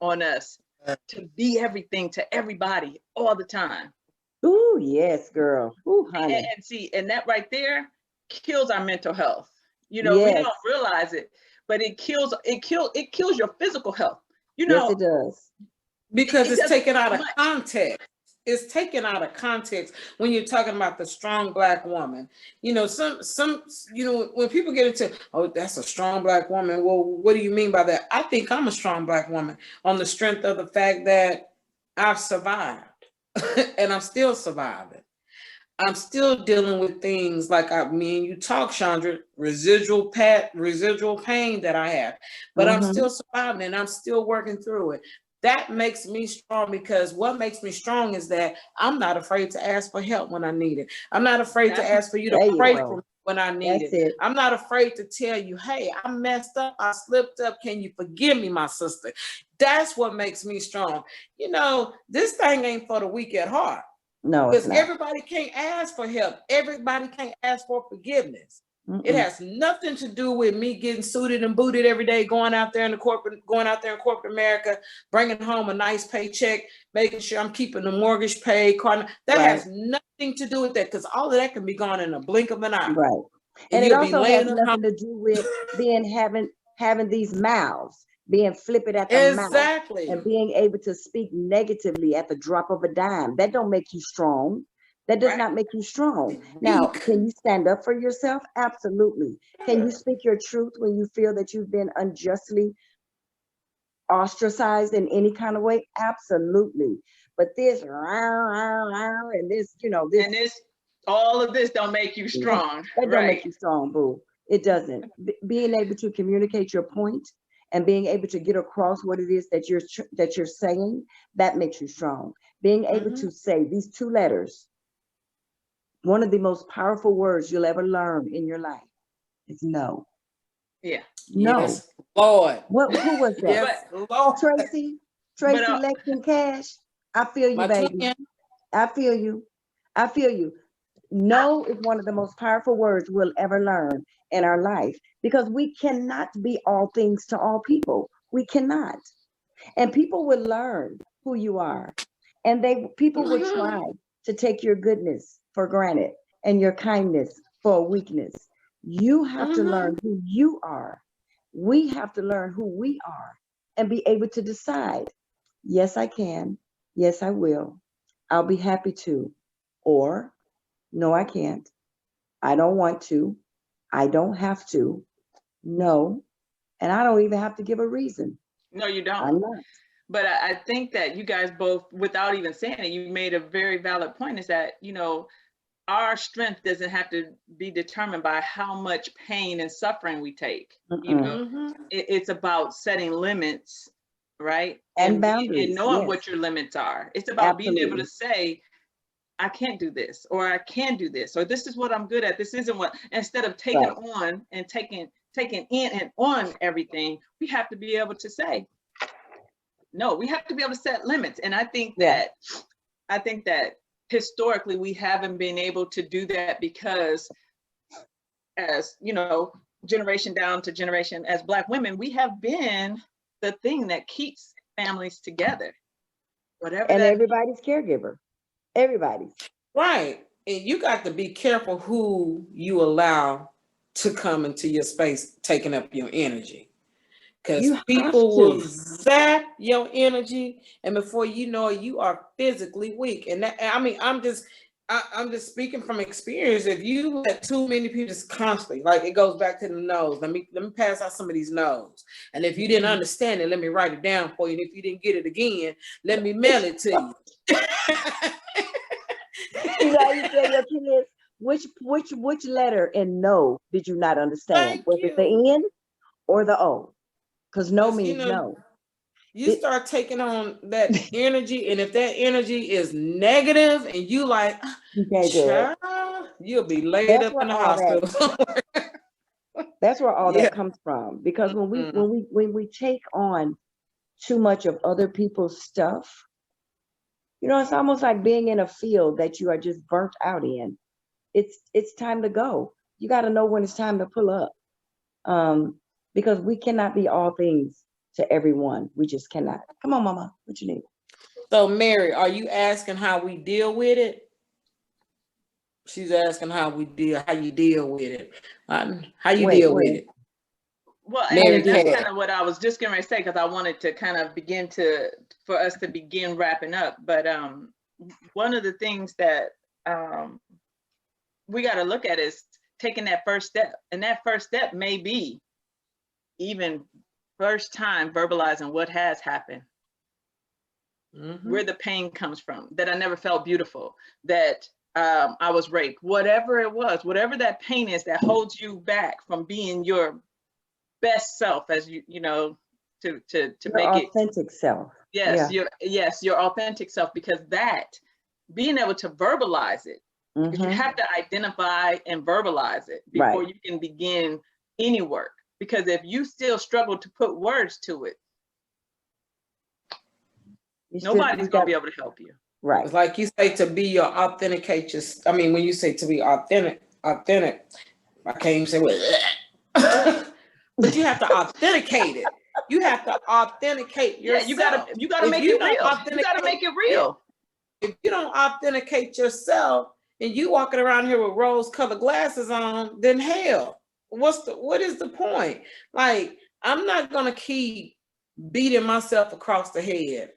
on us to be everything to everybody all the time. Ooh, yes, girl. Ooh, honey. And see, and that right there kills our mental health. You know, we Yes. don't realize it, but it kills your physical health. You Yes, know, it does. Because it it's doesn't taken out of much. context. It's taken out of context when you're talking about the strong Black woman. You know, when people get into, oh, that's a strong Black woman. Well, what do you mean by that? I think I'm a strong Black woman on the strength of the fact that I've survived and I'm still surviving. I'm still dealing with things like me and you talk, Chandra, residual pain that I have, but I'm still surviving and I'm still working through it. That makes me strong, because what makes me strong is that I'm not afraid to ask for help when I need it. I'm not afraid to ask for you to pray for me when I need it. I'm not afraid to tell you, hey, I messed up, I slipped up. Can you forgive me, my sister? That's what makes me strong. You know, this thing ain't for the weak at heart. No, it's because not. everybody can't ask for help. Everybody can't ask for forgiveness. It has nothing to do with me getting suited and booted every day, going out there in corporate America, bringing home a nice paycheck, making sure I'm keeping the mortgage paid. That has nothing to do with that, because all of that can be gone in a blink of an eye. Right. And it also has nothing to do with having these mouths, being flippant at the mouth, and being able to speak negatively at the drop of a dime. That don't make you strong. That does not make you strong. Now, can you stand up for yourself? Absolutely. Can you speak your truth when you feel that you've been unjustly ostracized in any kind of way? Absolutely. But this and this, all of this don't make you strong. That don't make you strong, boo. It doesn't. Being able to communicate your point and being able to get across what it is that you're saying, that makes you strong. Being able to say these two letters, one of the most powerful words you'll ever learn in your life is no. Yeah. No. Yes, Lord. Who was that? Yes, Lord. Tracy Lexington Cash. I feel you, baby. I feel you. I feel you. No is one of the most powerful words we'll ever learn in our life, because we cannot be all things to all people. We cannot. And people will learn who you are. And people will try to take your goodness for granted and your kindness for a weakness. You have to learn who you are. We have to learn who we are and be able to decide, yes, I can. Yes, I will. I'll be happy to. Or, no, I can't. I don't want to. I don't have to. No. And I don't even have to give a reason. No, you don't. I'm not. But I think that you guys both, without even saying it, you made a very valid point, is that, our strength doesn't have to be determined by how much pain and suffering we take. It's about setting limits, right? And boundaries. And knowing what your limits are. It's about being able to say, I can't do this, or I can do this, or this is what I'm good at. This isn't what, instead of taking on and taking in and on everything, we have to be able to say, no, we have to be able to set limits. And I think that historically we haven't been able to do that, because as generation down to generation, as Black women, we have been the thing that keeps families together. Whatever. And everybody's caregiver. Everybody's. Right. And you got to be careful who you allow to come into your space, taking up your energy. Because people will zap your energy, and before you know it, you are physically weak. And that, I'm just speaking from experience. If you let too many people just constantly, like, it goes back to the nose. Let me pass out some of these no's. And if you didn't understand it, let me write it down for you. And if you didn't get it again, let me mail it to you. You know, you tell your kids, which letter in no did you not understand? Was it the N or the O? Because no means no. You start taking on that energy, and if that energy is negative, and you like, you'll be laid up in the hospital. That's where all that comes from. Because when we take on too much of other people's stuff, it's almost like being in a field that you are just burnt out in. It's time to go. You got to know when it's time to pull up. Because we cannot be all things to everyone. We just cannot. Come on, mama, what you need? So Mary, are you asking how we deal with it? She's asking how you deal with it. How you deal with it? Well, Mary and that's Cat. kind of what I was just going to say, because I wanted to kind of for us to begin wrapping up. But one of the things that we got to look at is taking that first step. And that first step may be even first time verbalizing what has happened, where the pain comes from, that I never felt beautiful, that I was raped, whatever it was, whatever that pain is that holds you back from being your best self, as you know, to Your make it authentic self. Yes, your authentic self, because that being able to verbalize it, because you have to identify and verbalize it before you can begin any work. Because if you still struggle to put words to it, nobody's going to be able to help you. Right. It's like you say, to be your authenticate. I mean, when you say to be authentic, I can't even say what. But you have to authenticate it. You have to authenticate yourself. Yeah, you gotta make it real. You gotta make it real. If you don't authenticate yourself and you walking around here with rose-colored glasses on, then hell, what is the point? Like, I'm not gonna keep beating myself across the head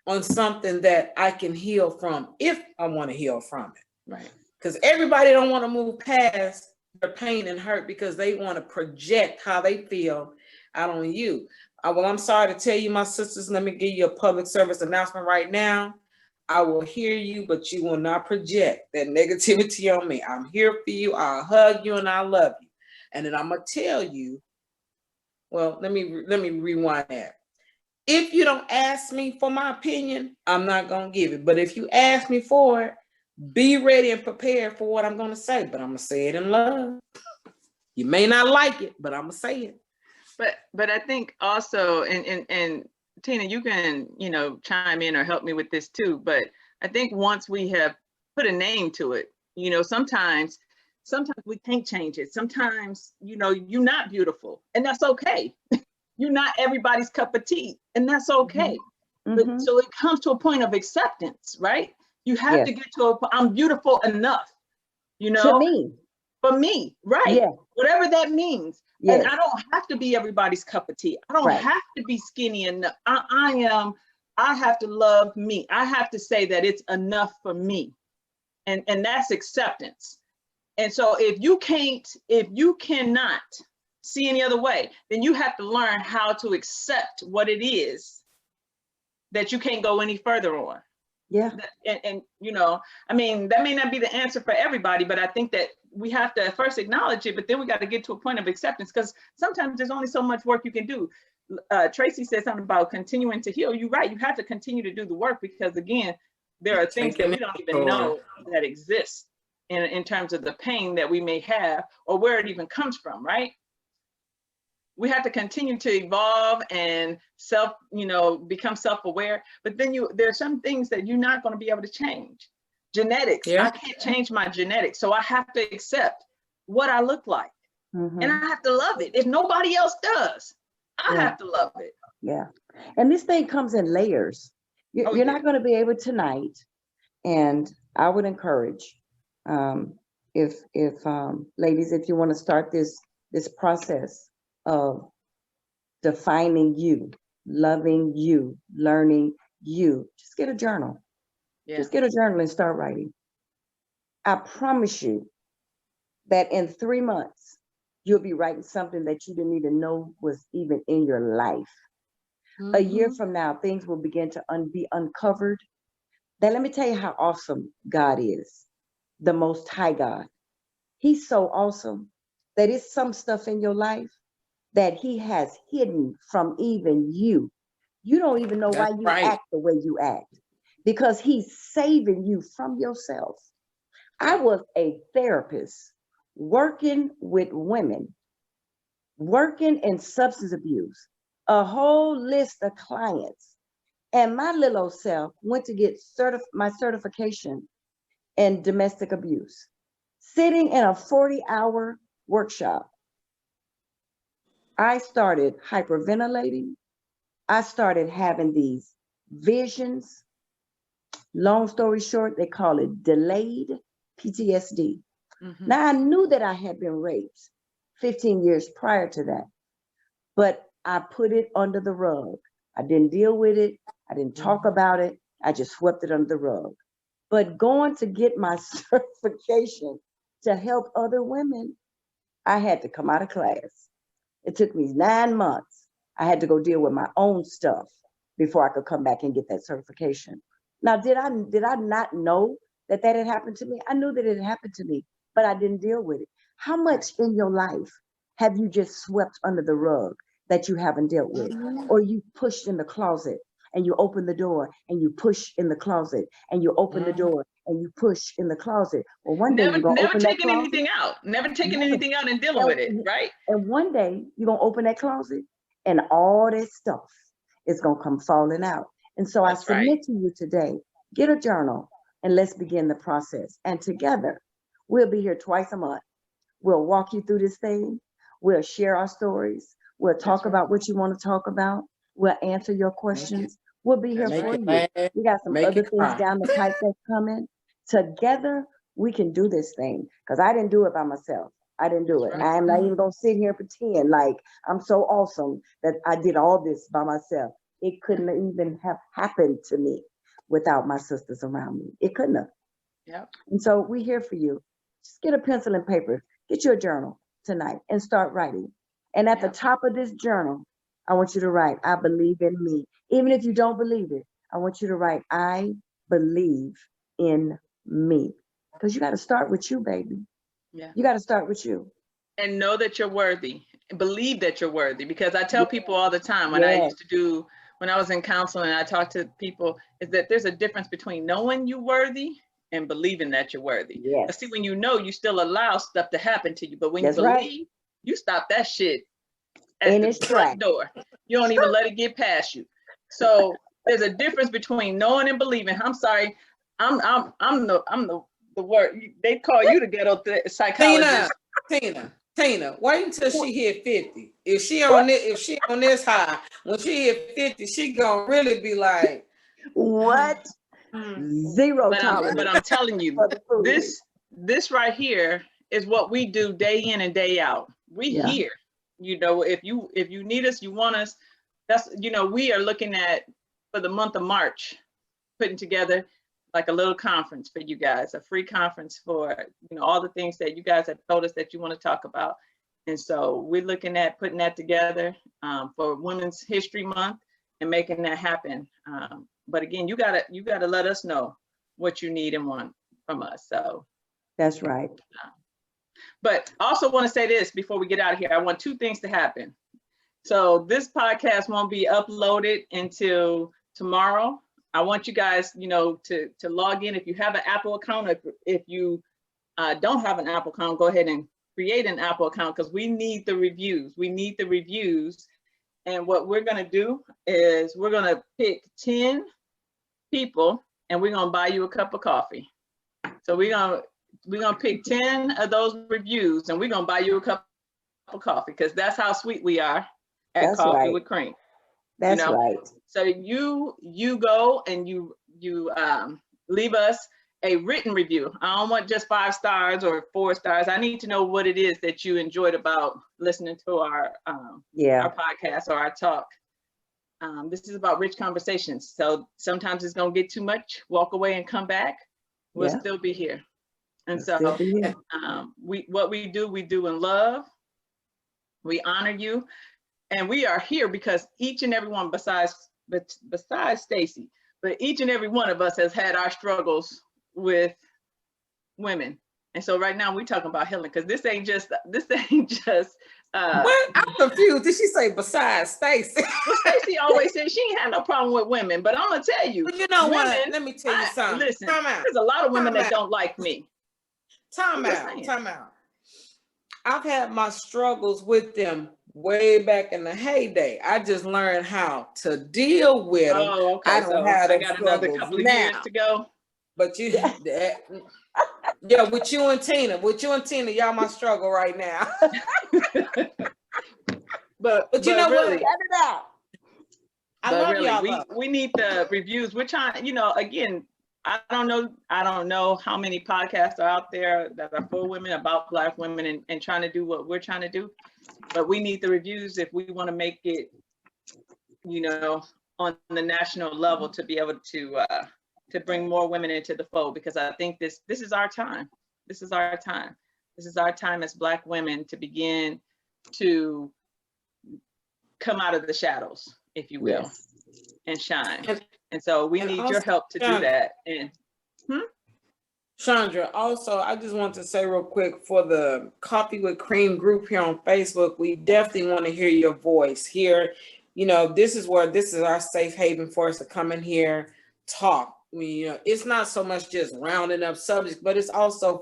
on something that I can heal from if I want to heal from it. Right. Because everybody don't want to move past their pain and hurt because they want to project how they feel out on you. Well, I'm sorry to tell you, my sisters, let me give you a public service announcement right now. I will hear you, but you will not project that negativity on me. I'm here for you. I'll hug you and I love you. And then I'm going to tell you, well, let me rewind that. If you don't ask me for my opinion, I'm not going to give it. But if you ask me for it, be ready and prepared for what I'm going to say. But I'm going to say it in love. You may not like it, but I'm going to say it. But I think also, and Tina, you can, chime in or help me with this too. But I think once we have put a name to it, sometimes we can't change it. Sometimes, you're not beautiful, and that's okay. You're not everybody's cup of tea, and that's okay. But so it comes to a point of acceptance, right? You have to get to I'm beautiful enough, To me. For me, right? Yeah. Whatever that means. Yes. And I don't have to be everybody's cup of tea. I don't have to be skinny enough. I have to love me. I have to say that it's enough for me. And that's acceptance. And so if you cannot see any other way, then you have to learn how to accept what it is that you can't go any further on. Yeah. And that may not be the answer for everybody, but I think that we have to first acknowledge it, but then we got to get to a point of acceptance, because sometimes there's only so much work you can do. Tracy said something about continuing to heal. You're right. You have to continue to do the work, because again, there are things that we don't even know that exist in terms of the pain that we may have or where it even comes from, right? We have to continue to evolve and become self-aware, but then there are some things that you're not going to be able to change. Genetics, I can't change my genetics. So I have to accept what I look like. And I have to love it. If nobody else does, I have to love it. Yeah. And this thing comes in layers. You're not going to be able tonight. And I would encourage, if ladies, if you want to start this process of defining you, loving you, learning you, just get a journal. Yeah. Just get a journal and start writing. I promise you that in 3 months, you'll be writing something that you didn't even know was even in your life. A year from now, things will begin to be uncovered. Then let me tell you how awesome God is, the Most High God. He's so awesome that it's some stuff in your life that he has hidden from even you. You don't even know why you act the way you act, because he's saving you from yourself. I was a therapist working with women, working in substance abuse, a whole list of clients. And my little old self went to get my certification in domestic abuse, sitting in a 40-hour workshop. I started hyperventilating. I started having these visions. Long story short, they call it delayed PTSD. Mhm. Now, I knew that I had been raped 15 years prior to that, but I put it under the rug. I didn't deal with it. I didn't talk about it. I just swept it under the rug. But going to get my certification to help other women, I had to come out of class. It took me 9 months. I had to go deal with my own stuff before I could come back and get that certification. Now, did I not know that that had happened to me? I knew that it had happened to me, but I didn't deal with it. How much in your life have you just swept under the rug that you haven't dealt with? Or you pushed in the closet and you open the door and you push in the closet and you open the door and you push in the closet. Well, one day Never, you're gonna never open that taking closet. anything out. Never taking Never. anything out and dealing with it, right? And one day you're gonna open that closet and all that stuff is gonna come falling out. And so That's I right. submit to you today, get a journal and let's begin the process. And together, we'll be here twice a month. We'll walk you through this thing. We'll share our stories. We'll talk right. about what you want to talk about. We'll answer your questions. We'll be here That's for Make you. it laugh, We got some make other it things cry. down the pipe that's coming. Together, we can do this thing. Because I didn't do it by myself. I didn't do it. That's right. I am not even gonna sit here and pretend like I'm so awesome that I did all this by myself. It couldn't even have happened to me without my sisters around me. It couldn't have. Yep. And so we're here for you. Just get a pencil and paper, get you a journal tonight and start writing. And at the top of this journal, I want you to write, I believe in me. Even if you don't believe it, I want you to write, I believe in me. Because you got to start with you, baby. Yeah. You got to start with you. And know that you're worthy. Believe that you're worthy. Because I tell Yeah. people all the time when Yes. I used to do, when I was in counseling, I talk to people, is that there's a difference between knowing you're worthy and believing that you're worthy. Yes. But see, when you know, you still allow stuff to happen to you. But when That's you right. believe, you stop that shit at In the its front track. door. You don't even let it get past you. So there's a difference between knowing and believing. I'm sorry, I'm the word. They call you the ghetto psychologist. Tina, wait until she hit 50. If she on this high, when she hit 50, she gonna really be like, What? Zero But tolerance. I'm telling you, for the foolery. this right here is what we do day in and day out. We Yeah. here. You know, if you need us, you want us, that's, you know, we are looking at, for the month of March, putting together like a little conference for you guys, a free conference for, you know, all the things that you guys have told us that you want to talk about. And so we're looking at putting that together for Women's History Month and making that happen. But again, you gotta let us know what you need and want from us. So That's right. but also want to say this before we get out of here. I want two things to happen. So this podcast won't be uploaded until tomorrow. I want you guys, you know, to log in. If you have an Apple account, if you don't have an Apple account, go ahead and create an Apple account, because we need the reviews. We need the reviews. And what we're going to do is we're going to pick 10 people and we're going to buy you a cup of coffee. So we're going to pick 10 of those reviews and we're going to buy you a cup of coffee, because that's how sweet we are at That's Coffee right. with Cream. That's You know? right. So you go and you leave us a written review. I don't want just 5 stars or 4 stars. I need to know what it is that you enjoyed about listening to our podcast or our talk. This is about rich conversations. So sometimes it's gonna get too much. Walk away and come back. We'll still be here. And so what we do in love. We honor you. And we are here because each and every one, besides Stacy, but each and every one of us has had our struggles with women. And so right now we're talking about healing, because this ain't just what? I'm confused. Did she say besides Stacy? Well, Stacy always said she ain't had no problem with women, but I'm gonna tell you, You know women, what? Let me tell you something. Listen, Time out. there's a lot of women that don't like me. Time out. I've had my struggles with them way back in the heyday. I just learned how to deal with them. Oh, okay. I don't have I got another couple of years to go. But you, yeah, with you and Tina, y'all my struggle right now. but you know really, what? love really, y'all. we need the reviews. We're trying, again, I don't know how many podcasts are out there that are for women, about Black women, and trying to do what we're trying to do. But we need the reviews if we want to make it, on the national level, to be able to bring more women into the fold, because I think this is our time. This is our time. This is our time as Black women to begin to come out of the shadows, if you will, Yes. and shine. And so we need your help to do that. And Chandra, also, I just want to say real quick, for the Coffee with Cream group here on Facebook, we definitely want to hear your voice here. This is our safe haven for us to come in here, talk. It's not so much just rounding up subjects, but it's also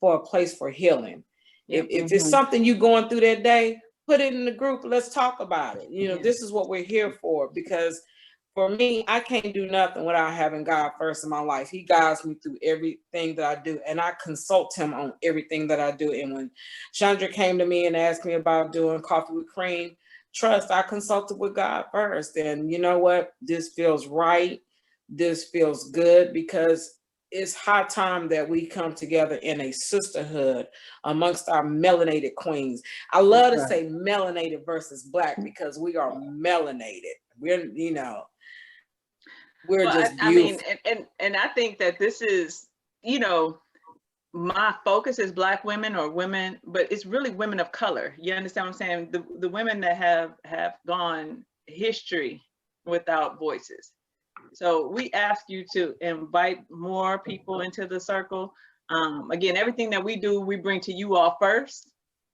for a place for healing. If it's something you're going through that day, put it in the group. Let's talk about it. This is what we're here for, because for me, I can't do nothing without having God first in my life. He guides me through everything that I do, and I consult him on everything that I do. And when Chandra came to me and asked me about doing Coffee with Cream, trust, I consulted with God first. And you know what? This feels right. This feels good, because it's high time that we come together in a sisterhood amongst our melanated queens. I love to say melanated versus Black, because we are melanated. We're just beautiful. I mean, and I think that this is, my focus is Black women or women, but it's really women of color. You understand what I'm saying? The women that have gone history without voices. So we ask you to invite more people into the circle. Again, everything that we do, we bring to you all first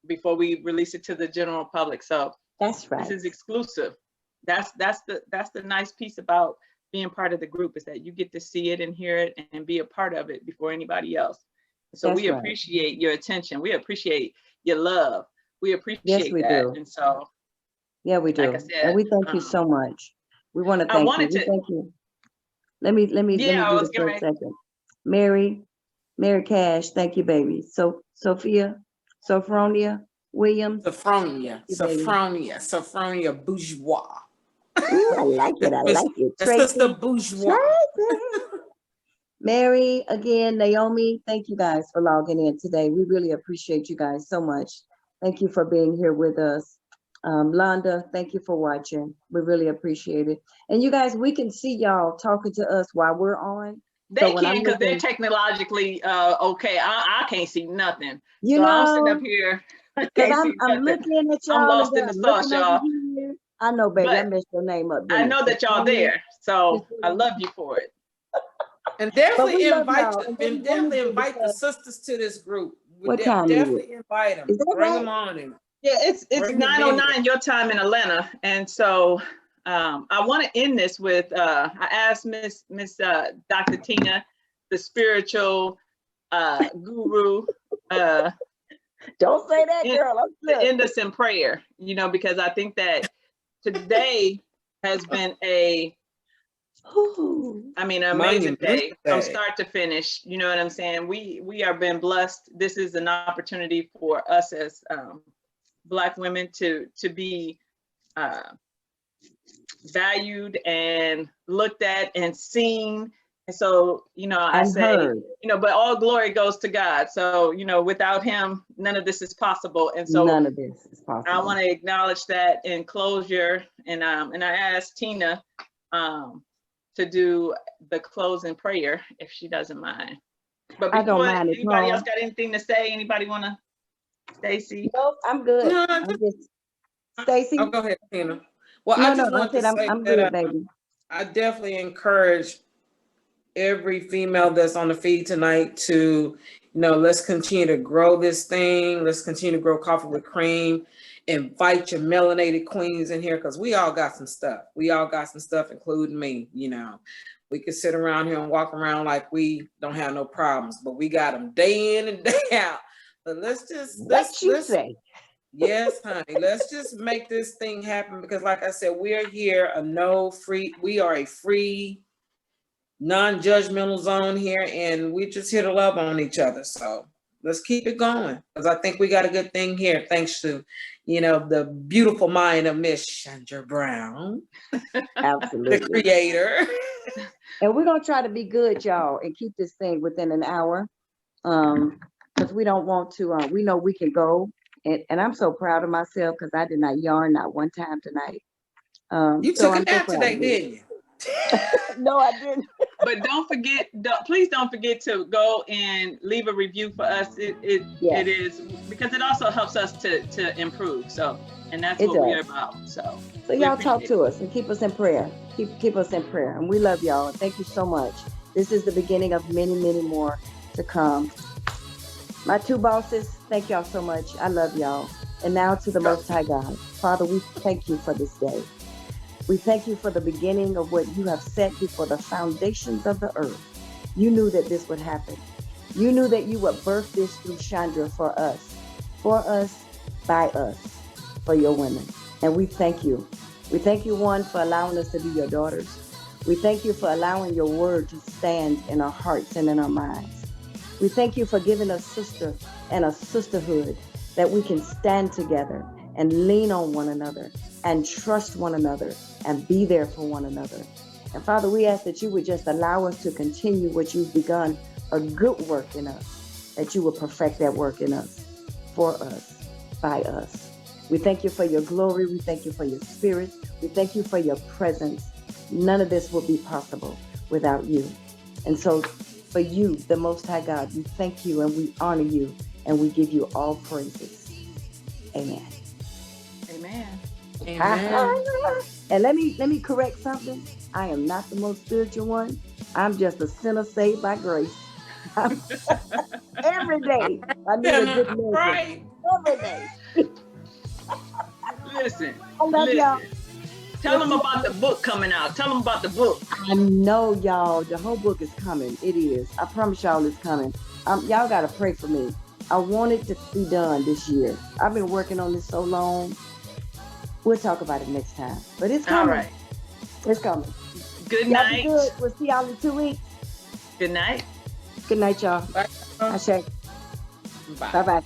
before we release it to the general public. So that's right. This is exclusive. That's the nice piece about being part of the group, is that you get to see it and hear it and be a part of it before anybody else. So we appreciate your attention. We appreciate your love. We appreciate that. Do. And so, yeah, we do. Like I said, and we thank you so much. We want to thank you. Thank you. Let me do this for a second. Mary Cash, thank you, baby. So Sophronia Williams. Sophronia Bourgeois. Ooh, I like it. Sister Bourgeois. Mary, again, Naomi, thank you guys for logging in today. We really appreciate you guys so much. Thank you for being here with us. Londa, thank you for watching. We really appreciate it. And you guys, we can see y'all talking to us while we're on. They can, because they're technologically okay. I can't see nothing. I'm sitting up here. I'm looking at y'all. I'm lost in the sauce, y'all. I know, baby. I messed your name up. I know that y'all there, so I love you for it. And definitely invite the sisters to this group. Definitely invite them. Bring them on in. Yeah, it's 9:09 your time in Atlanta, and so I want to end this with I asked Miss Dr. Tina, the spiritual guru. Don't say that, girl. To end us in prayer, because I think that today has been an amazing day from start to finish. You know what I'm saying? We are been blessed. This is an opportunity for us as Black women to be valued and looked at and seen. And so, I say, but all glory goes to God. So, without him, none of this is possible. And so none of this is possible. I want to acknowledge that in closure. And I asked Tina to do the closing prayer, if she doesn't mind. But before, I don't mind. Anybody else got anything to say? Anybody want to? Stacy? Nope, I'm good. No, Stacy? Go ahead, Tina. Well, I just want to say I'm good, baby. I definitely encourage every female that's on the feed tonight to, let's continue to grow this thing. Let's continue to grow Coffee with Cream. Invite your melanated queens in here, because we all got some stuff. Including me. We could sit around here and walk around like we don't have no problems, but we got them day in and day out. But let's say. Yes, honey. Let's just make this thing happen, because like I said, we're here we are a free, non-judgmental zone here, and we're just here to love on each other. So Let's keep it going, because I think we got a good thing here, thanks to, the beautiful mind of Miss Chandra Brown, Absolutely. the creator. And we're gonna try to be good, y'all, and keep this thing within an hour. Because we don't want to, we know we can go. And I'm so proud of myself because I did not yarn not one time tonight. You so took a I'm so nap proud today, of you. didn't you? No, I didn't. But please don't forget to go and leave a review for us. It is because it also helps us to improve. So, and that's what we're about. So y'all talk to us and keep us in prayer. Keep us in prayer. And we love y'all. Thank you so much. This is the beginning of many, many more to come. My two bosses, thank y'all so much. I love y'all. And now to the Most High God. Father, we thank you for this day. We thank you for the beginning of what you have set before the foundations of the earth. You knew that this would happen. You knew that you would birth this through Chandra for us, by us, for your women. And we thank you. We thank you, one, for allowing us to be your daughters. We thank you for allowing your word to stand in our hearts and in our minds. We thank you for giving us sister and a sisterhood that we can stand together and lean on one another and trust one another and be there for one another. And Father, we ask that you would just allow us to continue what you've begun, a good work in us, that you would perfect that work in us, for us, by us. We thank you for your glory. We thank you for your spirit. We thank you for your presence. None of this would be possible without you. And so for you, the Most High God, we thank you and we honor you and we give you all praises. Amen. Amen. Amen. And let me correct something. I am not the most spiritual one. I'm just a sinner saved by grace. Every day I need a good measure. Right. Every day. Listen. I love y'all. Tell them about the book coming out. Tell them about the book. I know, y'all. The whole book is coming. It is. I promise y'all it's coming. Y'all got to pray for me. I want it to be done this year. I've been working on this so long. We'll talk about it next time. But it's coming. All right. It's coming. Good Y'all night. be good. We'll see y'all in 2 weeks. Good night. Good night, y'all. Bye. Ashe. Bye. Bye-bye.